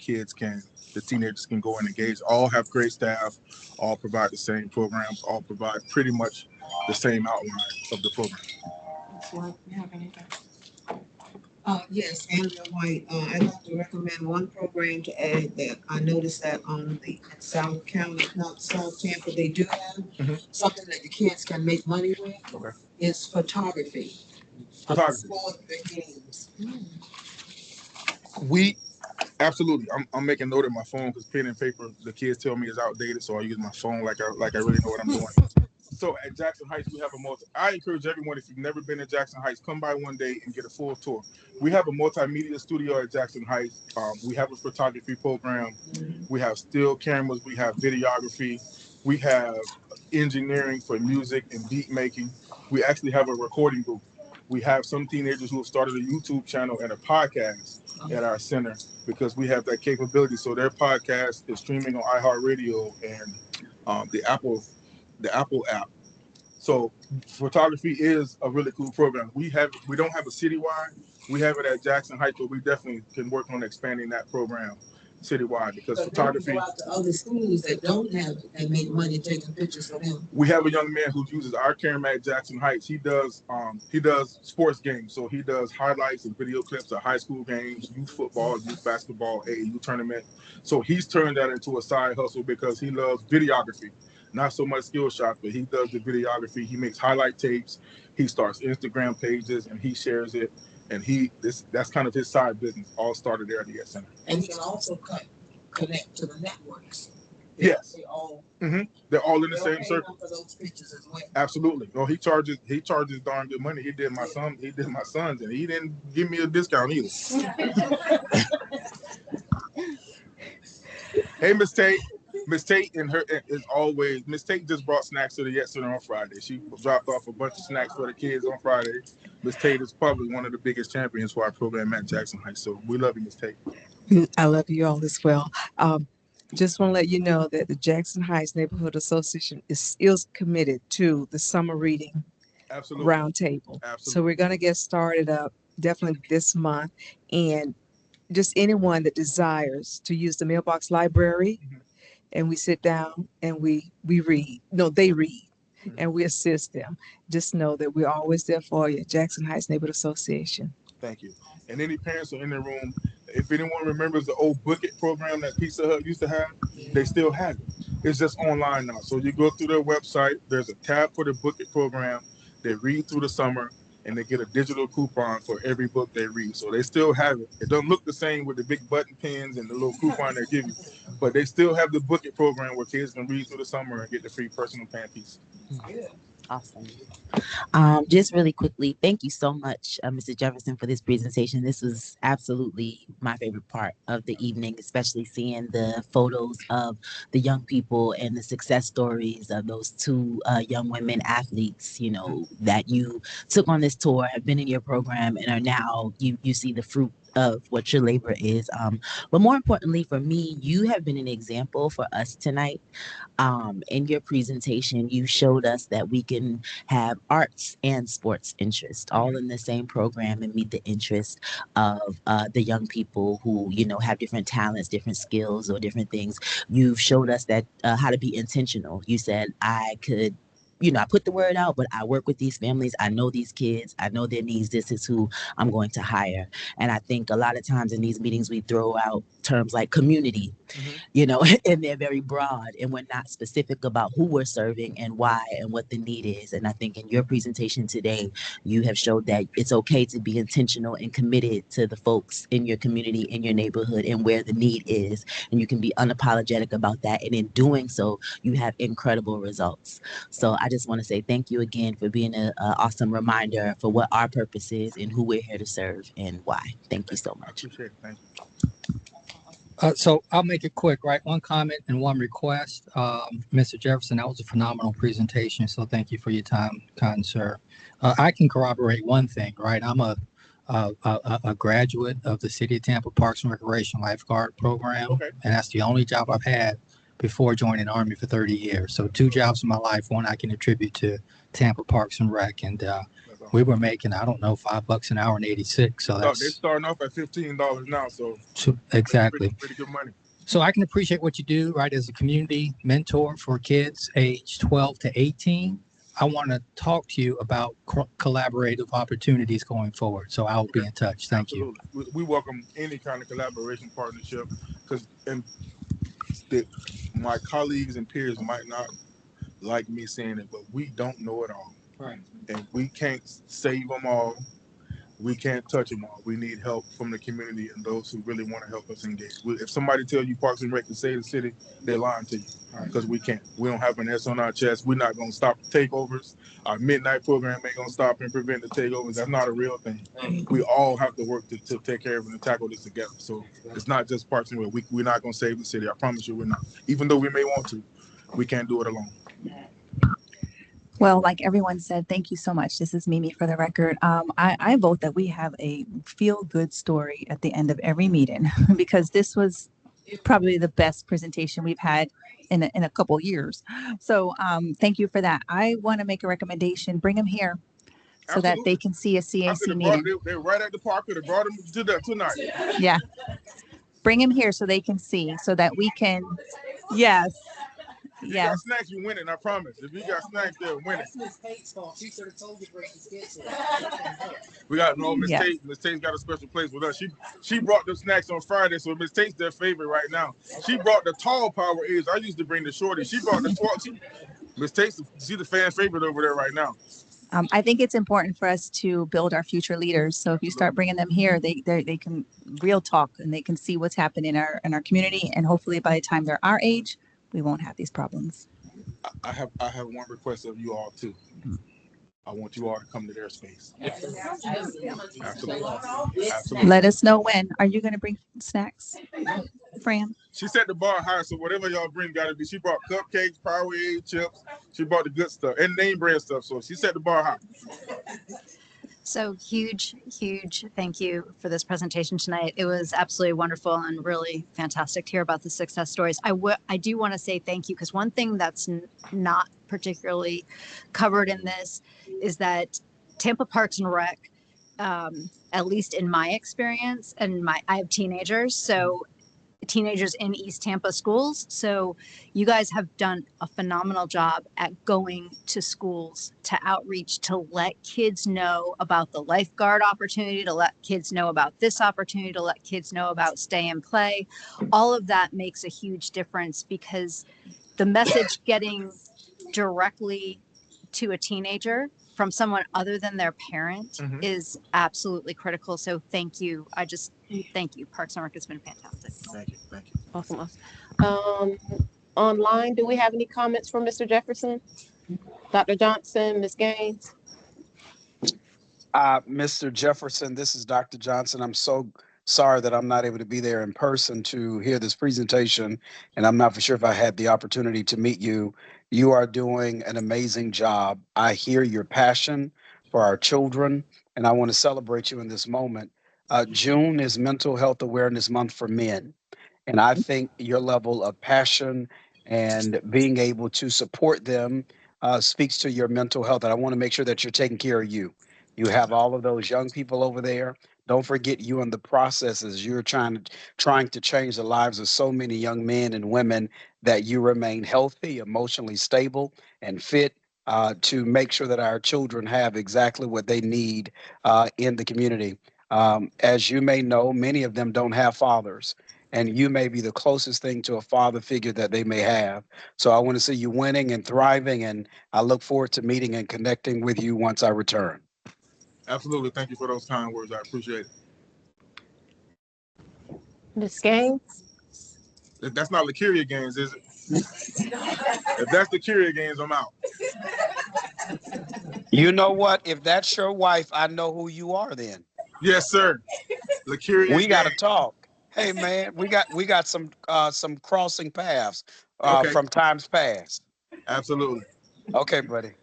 the teenagers can go and engage. All have great staff, all provide the same programs, all provide pretty much the same outline of the program. You have anything? Yes, Andrea White. I'd like to recommend one program to add that I noticed that on the South County, not South Tampa, they do have something that the kids can make money with. Okay. Is photography. Photography. For the games. We absolutely. I'm making note of my phone because pen and paper, the kids tell me is outdated, so I use my phone like I really know what I'm doing. So at Jackson Heights, we have I encourage everyone, if you've never been to Jackson Heights, come by one day and get a full tour. We have a multimedia studio at Jackson Heights. We have a photography program. We have still cameras. We have videography. We have engineering for music and beat making. We actually have a recording booth. We have some teenagers who have started a YouTube channel and a podcast at our center because we have that capability. So their podcast is streaming on iHeartRadio and the Apple app. So photography is a really cool program. We don't have a citywide. We have it at Jackson Heights, but we definitely can work on expanding that program citywide because photography. Go out to other schools that don't have it and make money taking pictures for them. We have a young man who uses our camera at Jackson Heights. He does sports games. So he does highlights and video clips of high school games, youth football, youth basketball, AAU tournament. So he's turned that into a side hustle because he loves videography. Not so much skill shots, but he does the videography. He makes highlight tapes. He starts Instagram pages and he shares it. And that's kind of his side business. All started there at the Center. And he can also connect to the networks. Yes. They're all in the same circle. For those pictures as well. Absolutely. No, he charges darn good money. He did my son's, and he didn't give me a discount either. Hey, Miss Tate. Miss Tate Miss Tate just brought snacks to the Yet Center on Friday. She dropped off a bunch of snacks for the kids on Friday. Miss Tate is probably one of the biggest champions for our program at Jackson Heights. So we love you, Miss Tate. I love you all as well. Just want to let you know that the Jackson Heights Neighborhood Association is committed to the summer reading roundtable. So we're going to get started up definitely this month. And just anyone that desires to use the mailbox library, and we sit down and we read. No, they read, and we assist them. Just know that we're always there for you, Jackson Heights Neighborhood Association. Thank you. And any parents are in the room, if anyone remembers the old Book It program that Pizza Hut used to have, they still have it. It's just online now. So you go through their website, there's a tab for the Book It program. They read through the summer, and they get a digital coupon for every book they read. So they still have it. It doesn't look the same with the big button pins and the little coupon they give you, but they still have the Book It program where kids can read through the summer and get the free personal pan piece. Awesome. Just really quickly, thank you so much, Mr. Jefferson, for this presentation. This was absolutely my favorite part of the evening, especially seeing the photos of the young people and the success stories of those two young women athletes, that you took on this tour, have been in your program, and are now, you see the fruit of what your labor is. But more importantly for me, you have been an example for us tonight. In your presentation, you showed us that we can have arts and sports interest all in the same program and meet the interest of the young people who, have different talents, different skills, or different things. You've showed us that how to be intentional. You said, I put the word out, but I work with these families. I know these kids. I know their needs. This is who I'm going to hire. And I think a lot of times in these meetings, we throw out terms like community, and they're very broad, and we're not specific about who we're serving and why and what the need is. And I think in your presentation today, you have showed that it's okay to be intentional and committed to the folks in your community, in your neighborhood, and where the need is. And you can be unapologetic about that. And in doing so, you have incredible results. So I just want to say thank you again for being an awesome reminder for what our purpose is and who we're here to serve and why. Thank you so much. I appreciate it. Thank you. So I'll make it quick, right? One comment and one request. Mr. Jefferson, that was a phenomenal presentation. So thank you for your time, kind sir. I can corroborate one thing, right? I'm a graduate of the City of Tampa Parks and Recreation Lifeguard Program. Okay. And that's the only job I've had before joining the Army for 30 years. So 2 jobs in my life. One I can attribute to Tampa Parks and Rec. And we were making, I don't know, $5 an hour in 86. So They're that's starting off at $15 now, so exactly. pretty good money. So I can appreciate what you do, right, as a community mentor for kids age 12 to 18. I want to talk to you about collaborative opportunities going forward. So I'll be in touch. Thank you. We welcome any kind of collaboration partnership, because my colleagues and peers might not like me saying it, but we don't know it all. Right. And we can't save them all. We can't touch them all. We need help from the community and those who really want to help us engage. If somebody tells you Parks and Rec can save the city, they're lying to you, because we can't. We don't have an S on our chest. We're not going to stop takeovers. Our midnight program ain't going to stop and prevent the takeovers. That's not a real thing. We all have to work to take care of it and tackle this together. So it's not just Parks and Rec. We're not going to save the city. I promise you we're not. Even though we may want to, we can't do it alone. Well, like everyone said, thank you so much. This is Mimi for the record. I vote that we have a feel-good story at the end of every meeting because this was probably the best presentation we've had in a couple years. So thank you for that. I want to make a recommendation. Bring them here so that they can see a CAC meeting. They're right at the park. Could have brought them to that tonight. Yeah. Bring them here so they can see, so that we can, yes. If you got snacks, you win it, I promise. If you got snacks, they'll win it. We got Miss Tate. Miss Tate's got a special place with us. She brought the snacks on Friday, so Miss Tate's their favorite right now. She brought the tall Power A's. I used to bring the shorty. She brought the 12. Miss Tate's, she's the fan favorite over there right now. I think it's important for us to build our future leaders. So if you start bringing them here, they can real talk and they can see what's happening in our community. And hopefully by the time they're our age, we won't have these problems. I have one request of you all too. I want you all to come to their space. Absolutely. Absolutely. Let us know when. Are you going to bring snacks, Fran? She set the bar high, so whatever y'all bring got to be. She brought cupcakes, Powerade, chips. She brought the good stuff and name brand stuff. So she set the bar high. So huge thank you for this presentation tonight. It was absolutely wonderful and really fantastic to hear about the success stories. I do want to say thank you, because one thing that's not particularly covered in this is that Tampa Parks and Rec, at least in my experience, and I have teenagers, so teenagers in East Tampa schools. So you guys have done a phenomenal job at going to schools to outreach, to let kids know about the lifeguard opportunity, to let kids know about this opportunity, to let kids know about stay and play. All of that makes a huge difference, because the message getting directly to a teenager from someone other than their parent is absolutely critical. So thank you. Thank you. Parks and Rec has been fantastic. Thank you. Thank you. Awesome. Online, do we have any comments from Mr. Jefferson? Dr. Johnson, Ms. Gaines? Mr. Jefferson, this is Dr. Johnson. I'm so sorry that I'm not able to be there in person to hear this presentation, and I'm not for sure if I had the opportunity to meet you. You are doing an amazing job. I hear your passion for our children, and I want to celebrate you in this moment. June is Mental Health Awareness Month for men, and I think your level of passion and being able to support them speaks to your mental health. And I want to make sure that you're taking care of you. You have all of those young people over there. Don't forget you in the process as you're trying to change the lives of so many young men and women, that you remain healthy, emotionally stable, and fit to make sure that our children have exactly what they need in the community. As you may know, many of them don't have fathers, and you may be the closest thing to a father figure that they may have. So I want to see you winning and thriving, and I look forward to meeting and connecting with you once I return. Absolutely. Thank you for those kind words. I appreciate it. Ms. Gaines? That's not Lakeria Gaines, is it? If that's the Lakeria Gaines, I'm out. You know what? If that's your wife, I know who you are then. Yes, sir. Lakeria We got to talk. Hey, man, we got some crossing paths from times past. Absolutely. Okay, buddy.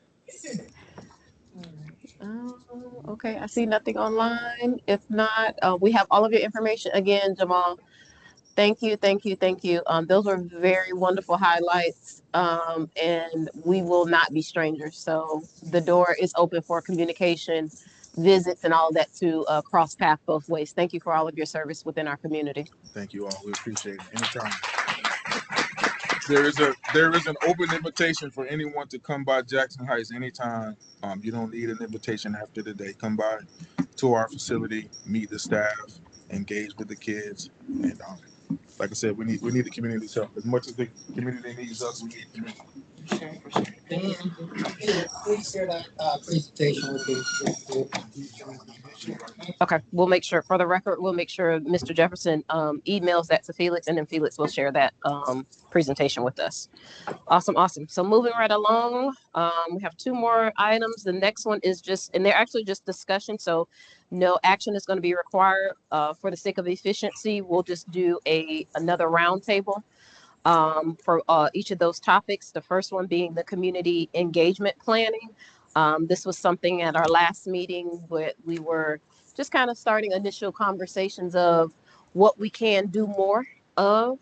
Okay, I see nothing online. If not, we have all of your information again, Jamal. Thank you, thank you, thank you. Those were very wonderful highlights, and we will not be strangers. So the door is open for communication, visits, and all of that to cross path both ways. Thank you for all of your service within our community. Thank you all. We appreciate it. Anytime. There is an open invitation for anyone to come by Jackson Heights anytime. You don't need an invitation after the day. Come by to our facility, meet the staff, engage with the kids, and like I said, we need the community's help as much as the community needs us. We need the community. Sure, for sure. And please share that presentation with the. Okay, we'll make sure for the record, we'll make sure Mr. Jefferson emails that to Felix, and then Felix will share that presentation with us. Awesome, awesome. So moving right along, we have two more items. The next one is just, and they're actually just discussion. So no action is going to be required for the sake of efficiency. We'll just do another roundtable for each of those topics. The first one being the community engagement planning. This was something at our last meeting where we were just kind of starting initial conversations of what we can do more of.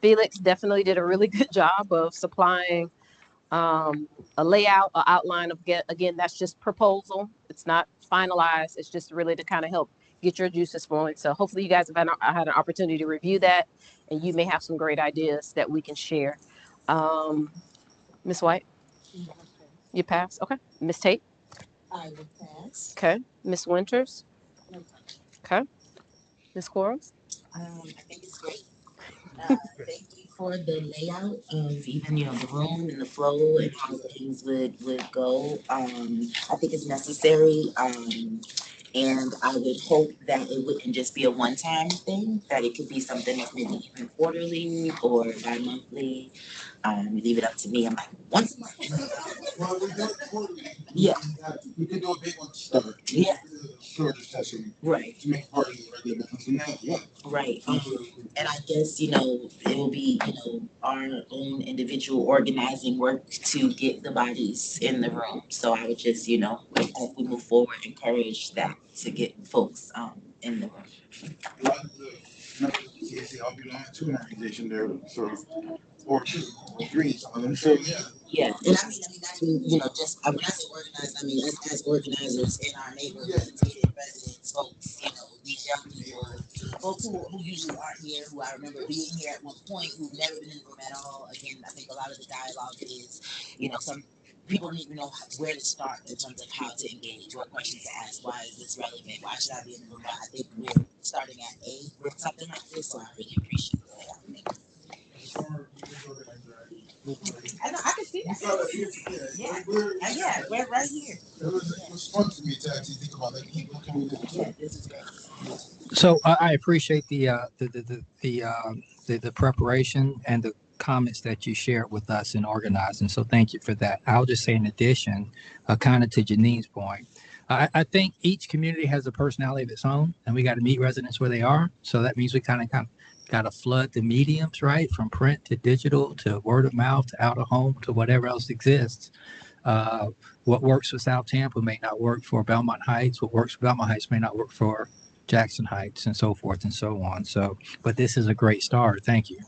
Felix definitely did a really good job of supplying a layout, an outline of, again, that's just proposal. It's not finalized. It's just really to kind of help get your juices flowing. So hopefully you guys have had an opportunity to review that, and you may have some great ideas that we can share. Ms. White? You pass? Okay. Ms. Tate? I will pass. Okay. Ms. Winters? Okay. Ms. Quarles? I think it's great. Thank you for the layout of even the room and the flow and how things would go. I think it's necessary. And I would hope that it wouldn't just be a one-time thing, that it could be something that's maybe even quarterly or bi-monthly. You leave it up to me. I'm like, once a month. Well, we do it quarterly. Yeah. We could do a big one to start. Yeah. Shorter session. Right. To make part of the regular business. And then, yeah. Right. And I guess, it will be, our own individual organizing work to get the bodies in the room. So I would just, as we move forward, encourage that to get folks in the room. A lot of the members of the CAC all belong to an organization there, sort of, or two, or three, some of them. So, yeah. Yeah, and I mean that's when just when I say organized, I mean as organizers in our neighborhoods, residents, folks, these young people, folks who usually aren't here, who I remember being here at one point, who've never been in the room at all. Again, I think a lot of the dialogue is, some people don't even know where to start in terms of how to engage, what questions to ask, why is this relevant, why should I be in the room? But I think we're starting at A with something like this, so I really appreciate that. I know, I can see that. Yeah, we're right here. It was fun for me to actually think about people coming in. Yeah, this is great. So I appreciate the preparation and the comments that you shared with us in organizing. So thank you for that. I'll just say in addition, kind of to Janine's point, I think each community has a personality of its own, and we got to meet residents where they are. So that means we kind of got to flood the mediums, right? From print to digital to word of mouth to out of home to whatever else exists. What works for South Tampa may not work for Belmont Heights. What works for Belmont Heights may not work for Jackson Heights, and so forth and so on. So, but this is a great start. Thank you.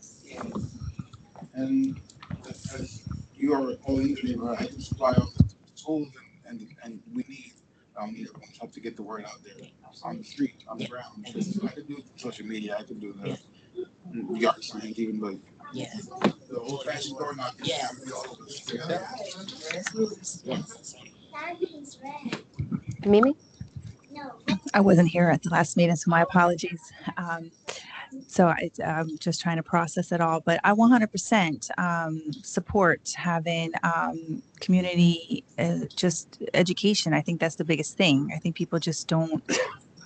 And as you are all in the neighborhood, I can supply all the tools and we need everyone's help to get the word out there on the street, on the ground. I could do social media, I could do the yard signs, even the old fashioned door knocking. Yeah. Mimi? I wasn't here at the last meeting, so my apologies. So I'm just trying to process it all, but I 100% support having community just education. I think that's the biggest thing. I think people just don't,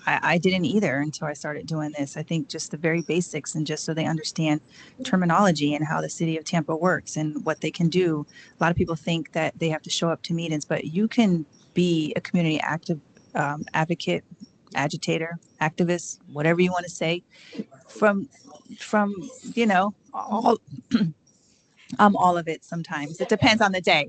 I didn't either until I started doing this. I think just the very basics, and just so they understand terminology and how the city of Tampa works and what they can do. A lot of people think that they have to show up to meetings, but you can be a community advocate, agitator, activist, whatever you want to say, from all All of it sometimes. It depends on the day.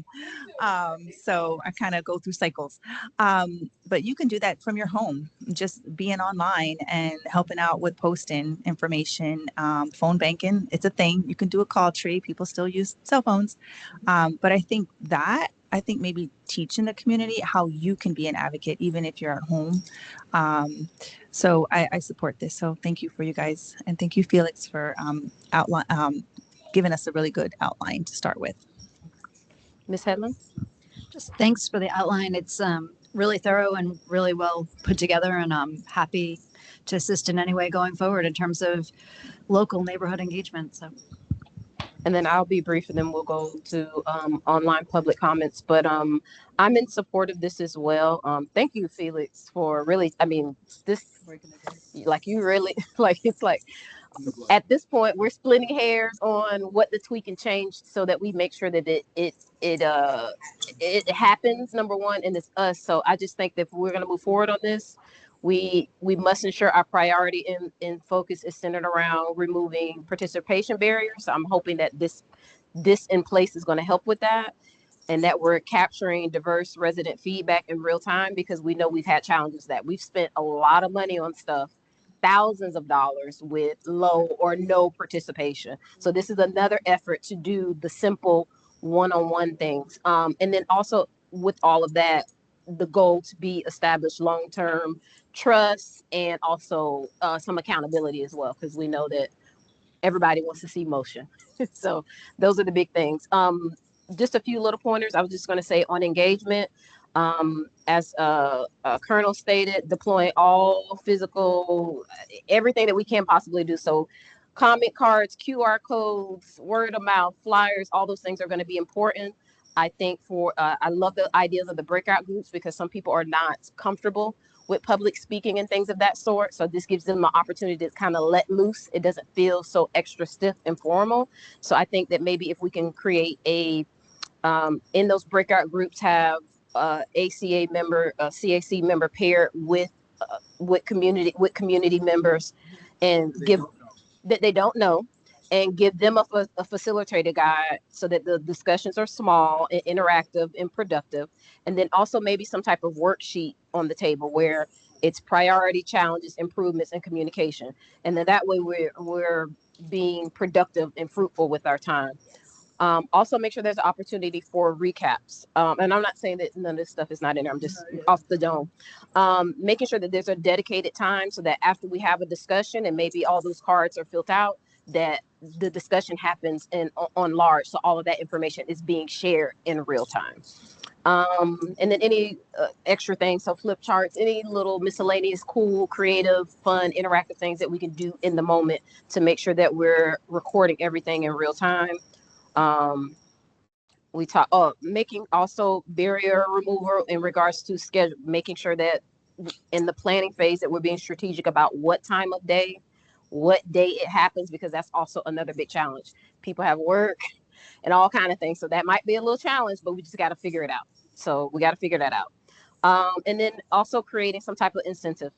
So I kind of go through cycles. But you can do that from your home, just being online and helping out with posting information. Phone banking, it's a thing. You can do a call tree. People still use cell phones. But I think maybe teaching the community how you can be an advocate, even if you're at home. So I support this. So thank you for you guys. And thank you, Felix, for giving us a really good outline to start with. Ms. Hedlund? Just thanks for the outline. It's really thorough and really well put together, and I'm happy to assist in any way going forward in terms of local neighborhood engagement. So, And then I'll be brief and then we'll go to online public comments. But I'm in support of this as well. Thank you, Felix, for really, I mean, this, like you really, like it's like, at this point, we're splitting hairs on what the tweak and change so that we make sure that it happens, number one, and it's us. So I just think that if we're going to move forward on this, we must ensure our priority in focus is centered around removing participation barriers. So I'm hoping that this in place is going to help with that, and that we're capturing diverse resident feedback in real time, because we know we've had challenges that we've spent a lot of money on stuff, thousands of dollars, with low or no participation. So this is another effort to do the simple one-on-one things. And then also with all of that, the goal to be established long-term trust and also some accountability as well, because we know that everybody wants to see motion. So those are the big things. Just a few little pointers. I was just going to say on engagement, as Colonel stated, deploying all physical, everything that we can possibly do. So comment cards, QR codes, word of mouth, flyers, all those things are going to be important. I think I love the ideas of the breakout groups, because some people are not comfortable with public speaking and things of that sort. So this gives them an opportunity to kind of let loose. It doesn't feel so extra stiff and formal. So I think that maybe if we can create in those breakout groups, have ACA member, CAC member paired with community members, and give that they don't know, and give them a facilitator guide so that the discussions are small and interactive and productive. And then also maybe some type of worksheet on the table where it's priority, challenges, improvements, and communication. And then that way we're being productive and fruitful with our time. Also make sure there's an opportunity for recaps. And I'm not saying that none of this stuff is not in there, I'm just off the dome. Making sure that there's a dedicated time so that after we have a discussion and maybe all those cards are filled out, that the discussion happens on large. So all of that information is being shared in real time. And then any extra things, so flip charts, any little miscellaneous, cool, creative, fun, interactive things that we can do in the moment to make sure that we're recording everything in real time. We talk making also barrier removal in regards to schedule, making sure that in the planning phase that we're being strategic about what time of day, what day it happens, because that's also another big challenge. People have work and all kind of things, so that might be a little challenge, but we just got to figure it out. So we got to figure that out. And then also creating some type of incentive.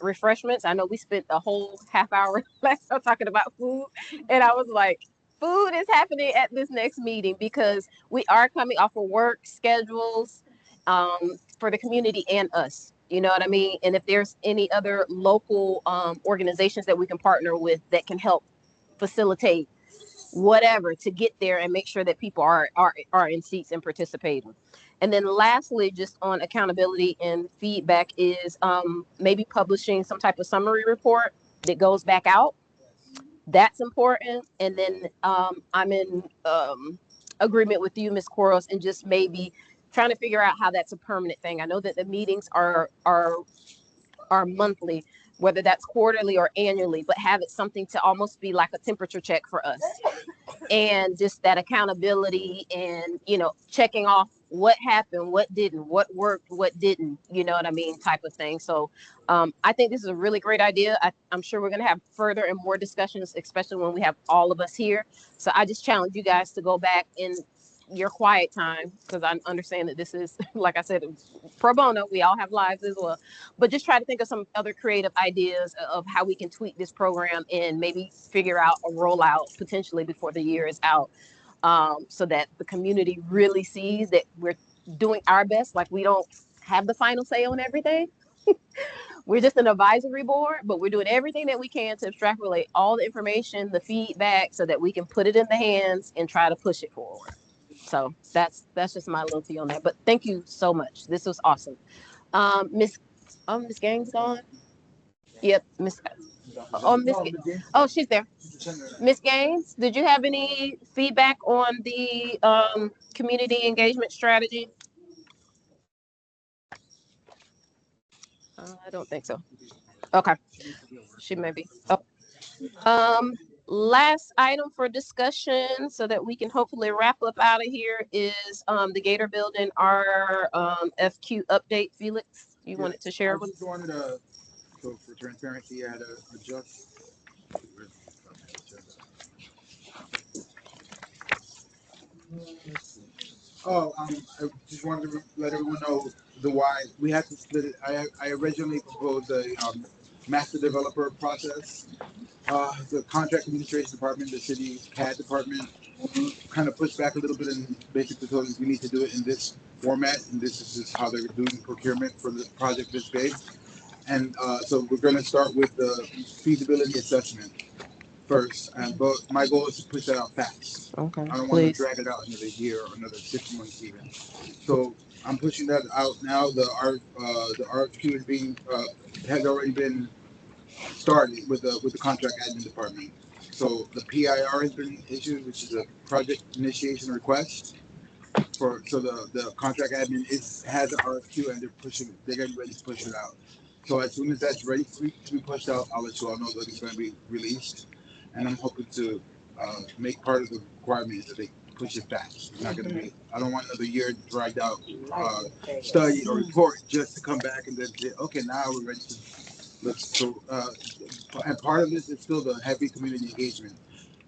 Refreshments. I know we spent a whole half hour last time talking about food, and I was like, food is happening at this next meeting, because we are coming off of work schedules for the community and us. You know what I mean? And if there's any other local organizations that we can partner with that can help facilitate whatever to get there and make sure that people are in seats and participating. And then lastly, just on accountability and feedback is maybe publishing some type of summary report that goes back out. That's important. And then I'm in agreement with you, Ms. Quarles, and just maybe trying to figure out how that's a permanent thing. I know that the meetings are monthly, whether that's quarterly or annually, but have it something to almost be like a temperature check for us. And just that accountability and, checking off what happened, what didn't, what worked, what didn't, you know what I mean, type of thing. So I think this is a really great idea. I'm sure we're going to have further and more discussions, especially when we have all of us here. So I just challenge you guys to go back in your quiet time, because I understand that this is, like I said, pro bono. We all have lives as well, but just try to think of some other creative ideas of how we can tweak this program and maybe figure out a rollout potentially before the year is out. so that the community really sees that we're doing our best. Like, we don't have the final say on everything. We're just an advisory board, but we're doing everything that we can to extrapolate all the information, the feedback, so that we can put it in the hands and try to push it forward. So that's just my little tea on that. But thank you so much. This was awesome. Miss Miss Gang's gone. Yep, Miss. Oh, Miss. Oh, she's there. Miss Gaines, did you have any feedback on the community engagement strategy? I don't think so. Okay, she may be. Oh. Last item for discussion, so that we can hopefully wrap up out of here, is the Gator Building, our FQ update. Felix, you wanted to share? I just wanted to, so for transparency, I had to adjust. Oh, I just wanted to let everyone know the why we had to split it. I originally proposed a master developer process. The contract administration department, the city CAD department, kind of pushed back a little bit and basically told us we need to do it in this format, and this is just how they're doing procurement for the project this big. And so we're going to start with the feasibility assessment first, but my goal is to push that out fast. Okay. I don't want to drag it out another year or another 6 months even. So I'm pushing that out now. The RFQ is being has already been started with the contract admin department. So the PIR has been issued, which is a project initiation request. So the contract admin has an RFQ and they're getting ready to push it out. So as soon as that's ready to be pushed out, I'll let you all know that it's going to be released. And I'm hoping to make part of the requirement is that they push it fast. It's not going to be. I don't want another year dragged out study or report just to come back and then say, okay, now we're ready to. And part of this is still the heavy community engagement.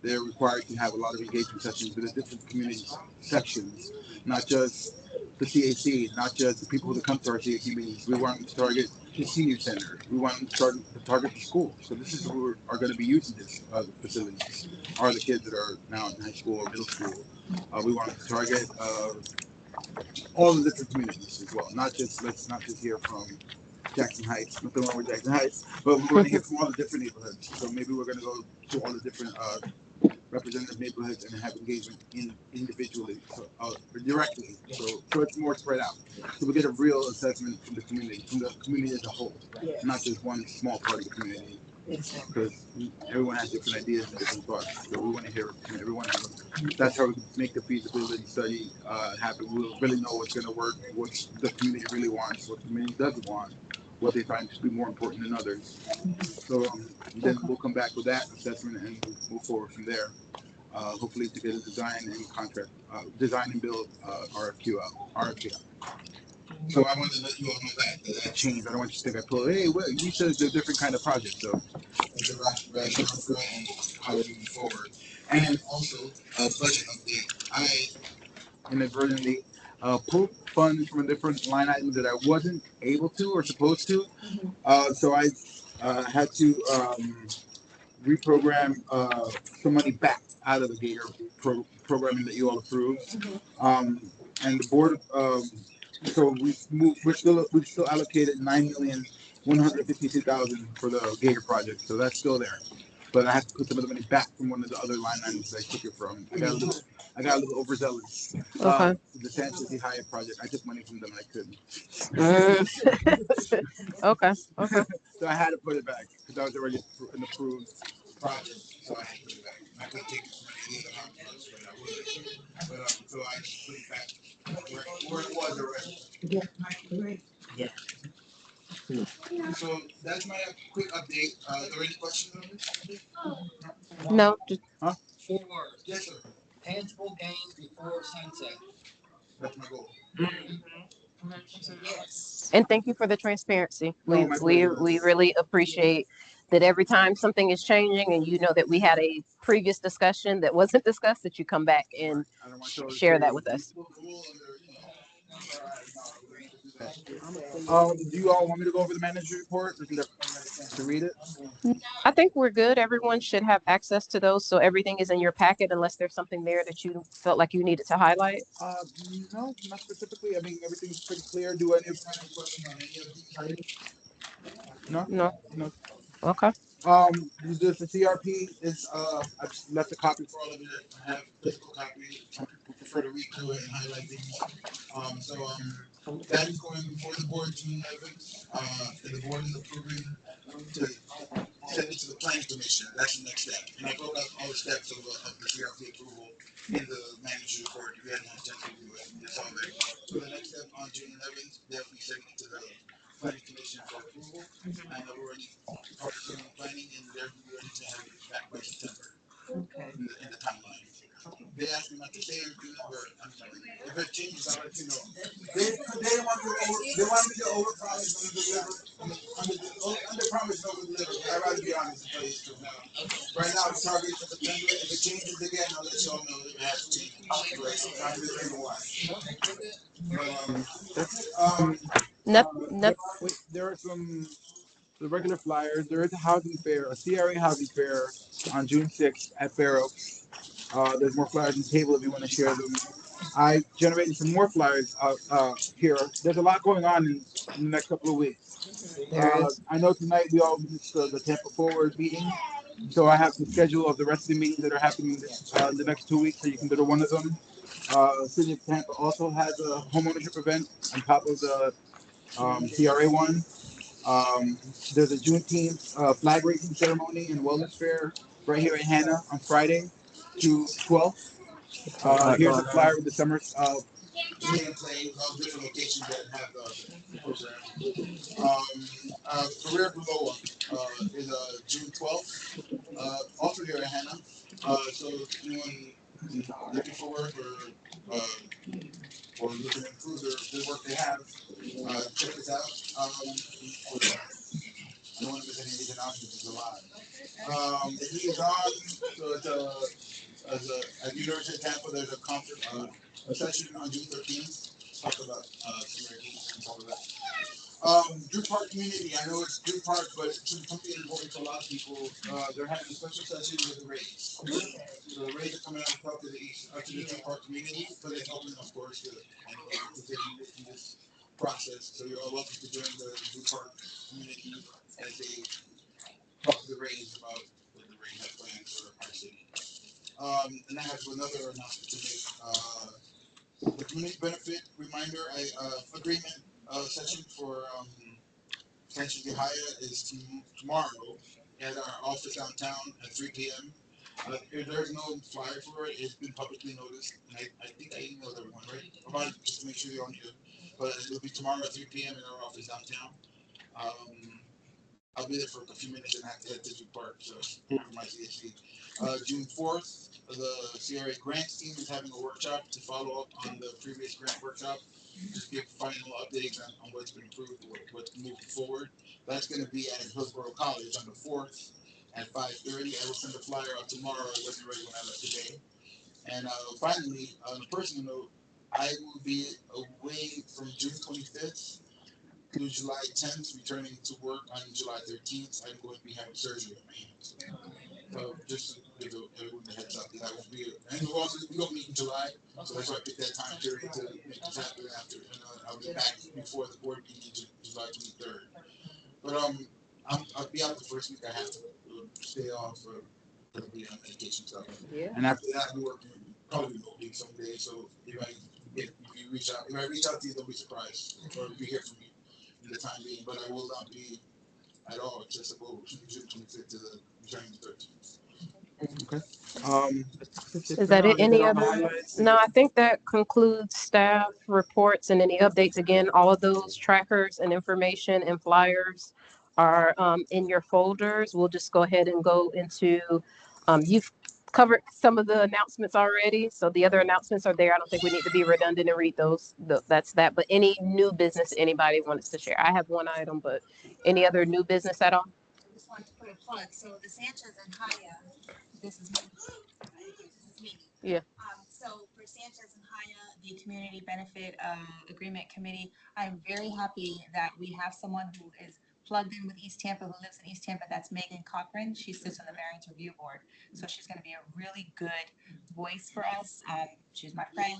They're required to have a lot of engagement sessions with the different community sections, not just the CAC, not just the people that come to our CAC meetings. We want to target the senior center. We want to target the school. So this is who are going to be using this facilities, are the kids that are now in high school or middle school. We want to target all the different communities as well. Let's not just hear from Jackson Heights, nothing wrong with Jackson Heights, but we want to hear from all the different neighborhoods. So maybe we're going to go to all the different representative neighborhoods and have engagement individually, directly. So it's more spread out. So we get a real assessment from the community as a whole, not just one small part of the community. Because everyone has different ideas and different thoughts. So we want to hear from everyone. That's how we make the feasibility study happen. We'll really know what's going to work, what the community really wants, what the community doesn't want, what they find to be more important than others. So then we'll come back with that assessment and move forward from there. Hopefully to get a design and contract, design and build RFQ out. So I wanted to let you all know that changed. I don't want you to think I pulled, hey, well, you said it's a different kind of project. So it's a rational for how we move forward. And also a budget update. I inadvertently pulled funds from a different line item that I wasn't able to or supposed to. So I had to reprogram some money back out of the Gator programming that you all approved. And the board, so we've still allocated 9,152,000 for the Gator project. So that's still there. But I have to put some of the money back from one of the other line items that I took it from. I got a little overzealous. Okay. The San Jose Hyatt project, I took money from them and I couldn't. Okay. Okay. So I had to put it back because that was already an approved project. So I had to put it back. I couldn't take it from any other hospitals, but I would. But so I put it back where it was already. Yeah. So that's my quick update. Are there any questions on this? No. Huh? 4 words. Yes, sir. Tangible gains before sunset. That's my goal. Yes. And thank you for the transparency. No, We really appreciate that every time something is changing and you know that we had a previous discussion that wasn't discussed, that you come back and share that with us. Do you all want me to go over the manager report? We can to read it. I think we're good. Everyone should have access to those, so everything is in your packet unless there's something there that you felt like you needed to highlight. No, not specifically. I mean, everything's pretty clear. Do any questions on any of these items? No? No. No. Okay. The CRP is I've left a copy for all of you that have physical copy. Some people prefer to read through it and highlight things. That is going before the board June 11th. And the board is approving to send it to the planning commission. That's the next step. And I broke out all the steps of the CRP approval in the manager's report. If you hadn't had a chance to do it, it's all there. So the next step on June 11th, they'll be sending it to the planning commission for approval. And we're already started planning, and they're ready to have it back by September. Okay. In the timeline. They asked me not to say anything, but I'm sorry. If it changes, I'll let you know. They want me to overpromise and deliver. Under promise and over deliver. I'd rather be honest and tell you the truth now. Right now, the target is for September. If it changes again, I'll let y'all know if it has to change. But I'm just saying why. Wait, there are some the regular flyers. There is a housing fair, a CRA housing fair on June 6th at Fair Oaks. There's more flyers on the table if you want to share them. I generated some more flyers here. There's a lot going on in the next couple of weeks. I know tonight we all missed the Tampa Forward meeting, so I have the schedule of the rest of the meetings that are happening the next 2 weeks, so you can go to one of them. City of Tampa also has a homeownership event on top of the CRA one. There's a Juneteenth flag raising ceremony and wellness fair right here in Hannah on Friday, June 12th. Here's a flyer with the summer stay and play, all different locations that have the program. Career Below is June 12th, also here in Hannah. So if anyone looking for work or looking to improve the work they have, check this out. I don't want to miss any of these announcements. There's a lot. The heat is on, so it's at the University of Tampa. There's a conference, a session on June 13th. Talk about senior heat and all of that. Drew Park community. I know it's Drew Park, but it's something important to a lot of people. They're having a special session with the Rays. So the Rays are coming out to talk to the Drew Park community, but it's open, of course, to anyone participating in this process. So you're all welcome to join the Drew Park community as they talk to the Rays about what the Rays have planned for our city. And I have another announcement to make. The community benefit reminder agreement session for Sanctuary Haya is tomorrow at our office downtown at 3 p.m. There's no flyer for it. It's been publicly noticed, and I think I emailed everyone, right? About it, just to make sure they all need it. But it'll be tomorrow at 3 p.m. in our office downtown. I'll be there for a few minutes and have to head to Duke Park, so for my CHC. June 4th, the CRA grants team is having a workshop to follow up on the previous grant workshop. Just give final updates on what's been approved, what's moving forward. That's going to be at Hillsborough College on the 4th at 5:30. I will send a flyer out tomorrow. I wasn't ready when I left today. And finally, on a personal note, I will be away from June 25th through July 10th, returning to work on July 13th. I'm going to be having surgery on my hands. So just to give everyone a heads up that I won't be, and we don't meet in July, so that's why I picked that time period to make this happen after. And I'll be back before the board meeting July 23rd. But I'll be out the first week. I have to stay off for be on medication stuff. Yeah. And after that, I'll be working probably remotely some days. So if you reach out, if I reach out to you, don't be surprised, or if you hear from me in the time being. But I will not be at all accessible June 25th to the returning the 13th. Okay. Is that it? Any other? No, I think that concludes staff reports and any updates. Again, all of those trackers and information and flyers are in your folders. We'll just go ahead and go into, you've covered some of the announcements already. So the other announcements are there. I don't think we need to be redundant and read those. That's that. But any new business anybody wants to share? I have one item, but any other new business at all? I just wanted to put a plug. So the Sanchez and Haya, this is me. Yeah. So for Sanchez and Haya, the Community Benefit Agreement Committee. I'm very happy that we have someone who is plugged in with East Tampa, who lives in East Tampa. That's Megan Cochran. She sits on the Variance Review Board. So she's going to be a really good voice for us. She's my friend.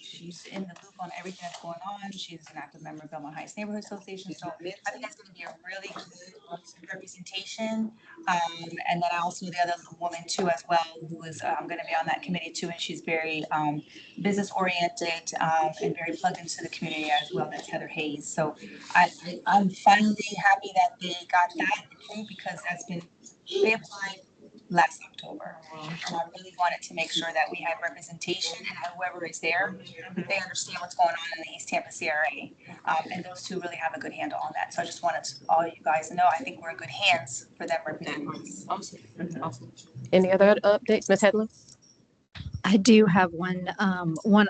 She's in the loop on everything that's going on. She's an active member of Belmont Heights Neighborhood Association. So I think that's going to be a really good representation. And then I also know the other woman too as well, who is going to be on that committee too, and she's very business oriented and very plugged into the community as well. That's Heather Hayes. So I'm finally happy that they got that approved because they applied last October. And I really wanted to make sure that we had representation and whoever is there, they understand what's going on in the East Tampa CRA. And those two really have a good handle on that. So I just wanted all you guys to know, I think we're in good hands for them representing us. Awesome. Awesome. Any other updates, Ms. Headley? I do have one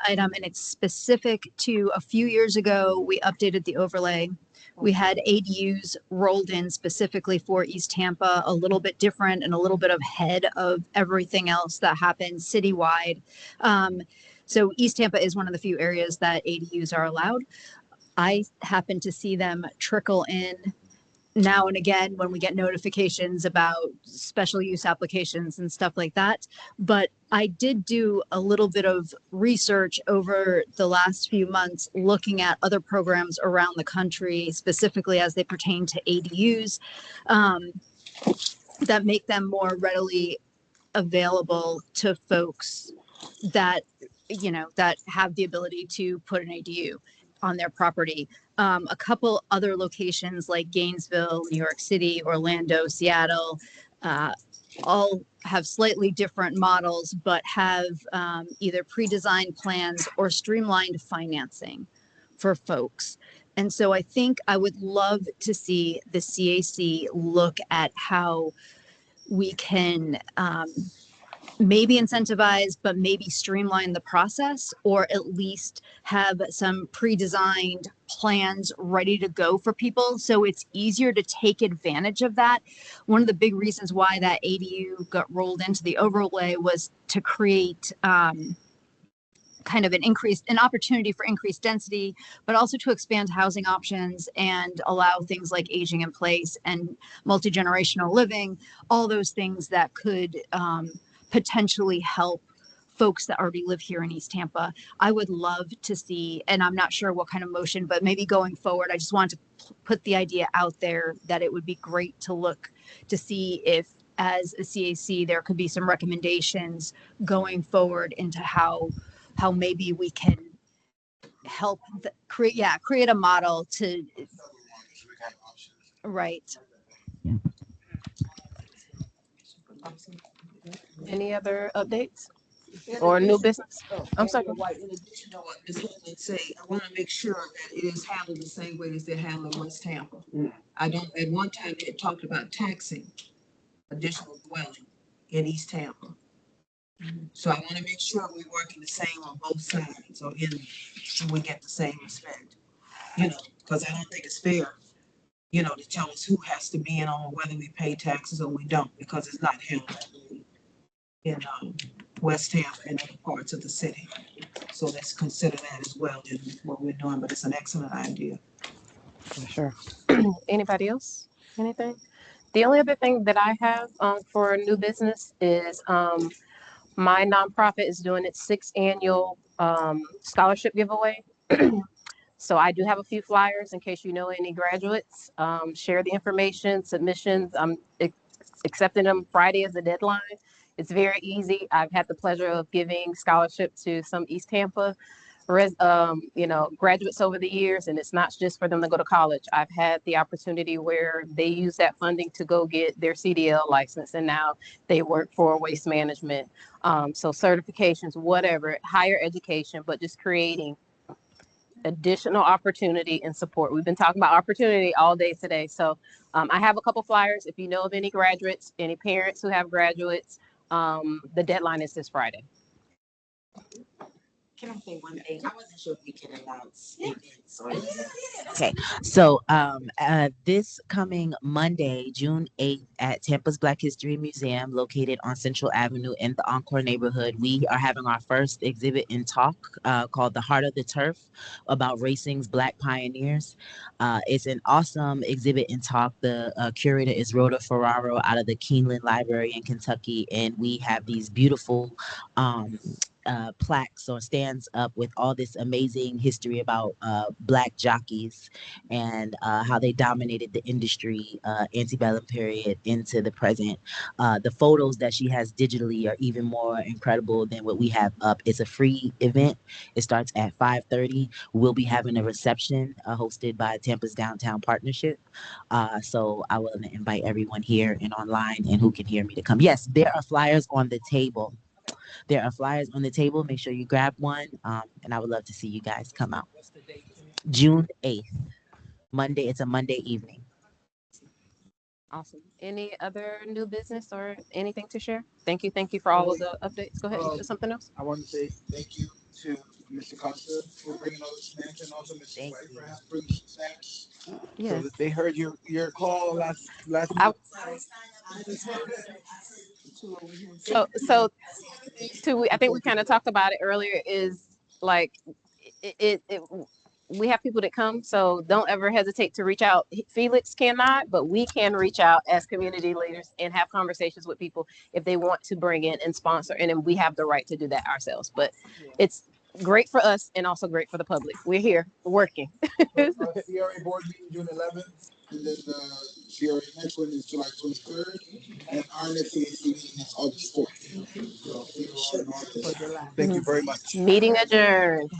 item, and it's specific to a few years ago. We updated the overlay. We had ADUs rolled in specifically for East Tampa, a little bit different and a little bit ahead of everything else that happened citywide. So East Tampa is one of the few areas that ADUs are allowed. I happen to see them trickle in now and again when we get notifications about special use applications and stuff like that. But I did do a little bit of research over the last few months looking at other programs around the country, specifically as they pertain to ADUs, that make them more readily available to folks that, that have the ability to put an ADU on their property. A couple other locations like Gainesville, New York City, Orlando, Seattle, all have slightly different models, but have either pre-designed plans or streamlined financing for folks. And so I think I would love to see the CAC look at how we can maybe incentivize, but maybe streamline the process, or at least have some pre-designed plans ready to go for people so it's easier to take advantage of that. One of the big reasons why that ADU got rolled into the overlay was to create kind of an opportunity for increased density, but also to expand housing options and allow things like aging in place and multi-generational living, all those things that could potentially help folks that already live here in East Tampa. I would love to see, and I'm not sure what kind of motion, but maybe going forward, I just want to put the idea out there that it would be great to look to see if, as a CAC, there could be some recommendations going forward into how maybe we can help create a model to, right. Any other updates or new business? I'm sorry. In addition to what Ms. Holman say, I want to make sure that it is handled the same way as they're handling West Tampa. I don't, at one time they had talked about taxing additional dwelling in East Tampa. So I want to make sure we're working the same on both sides, or we get the same respect, because I don't think it's fair, to tell us who has to be in on whether we pay taxes or we don't, because it's not handled in West Tampa and other parts of the city. So let's consider that as well in what we're doing, but it's an excellent idea. Sure. Anybody else? Anything? The only other thing that I have for new business is my nonprofit is doing its 6th annual scholarship giveaway. So I do have a few flyers in case you know any graduates. Share the information, submissions. I'm accepting them. Friday is the deadline. It's very easy. I've had the pleasure of giving scholarship to some East Tampa graduates over the years, and it's not just for them to go to college. I've had the opportunity where they use that funding to go get their CDL license, and now they work for waste management. So certifications, whatever, higher education, but just creating additional opportunity and support. We've been talking about opportunity all day today. So I have a couple flyers. If you know of any graduates, any parents who have graduates, the deadline is this Friday. Can I say one thing? I wasn't sure if we can announce events or. Okay, so this coming Monday, June 8th, at Tampa's Black History Museum, located on Central Avenue in the Encore neighborhood, we are having our first exhibit and talk called "The Heart of the Turf," about racing's Black pioneers. It's an awesome exhibit and talk. The curator is Rhoda Ferraro out of the Keeneland Library in Kentucky, and we have these beautiful plaques or stands up with all this amazing history about Black jockeys and how they dominated the industry antebellum period into the present. The photos that she has digitally are even more incredible than what we have up. It's a free event. It starts at 5:30. We'll be having a reception hosted by Tampa's Downtown Partnership. So I will invite everyone here and online and who can hear me to come. Yes, there are flyers on the table. There are flyers on the table. Make sure you grab one. And I would love to see you guys come out. June 8th, Monday. It's a Monday evening. Awesome. Any other new business or anything to share? Thank you. Thank you for all of the updates. Go ahead. Is there something else? I want to say thank you to Mr. Costa for bringing all the snacks and also Mrs. White for bringing snacks. Yes. So they heard your call last I, week. so too, I think we kind of talked about it earlier, is like it we have people that come, so don't ever hesitate to reach out. Felix cannot, but we can reach out as community leaders and have conversations with people if they want to bring in and sponsor, and then we have the right to do that ourselves. But it's great for us and also great for the public. We're here working. CRA board meeting June 11th, and then the CRA next one is July 23rd, and our next CAC meeting is August 4th. Thank you very much. Meeting adjourned.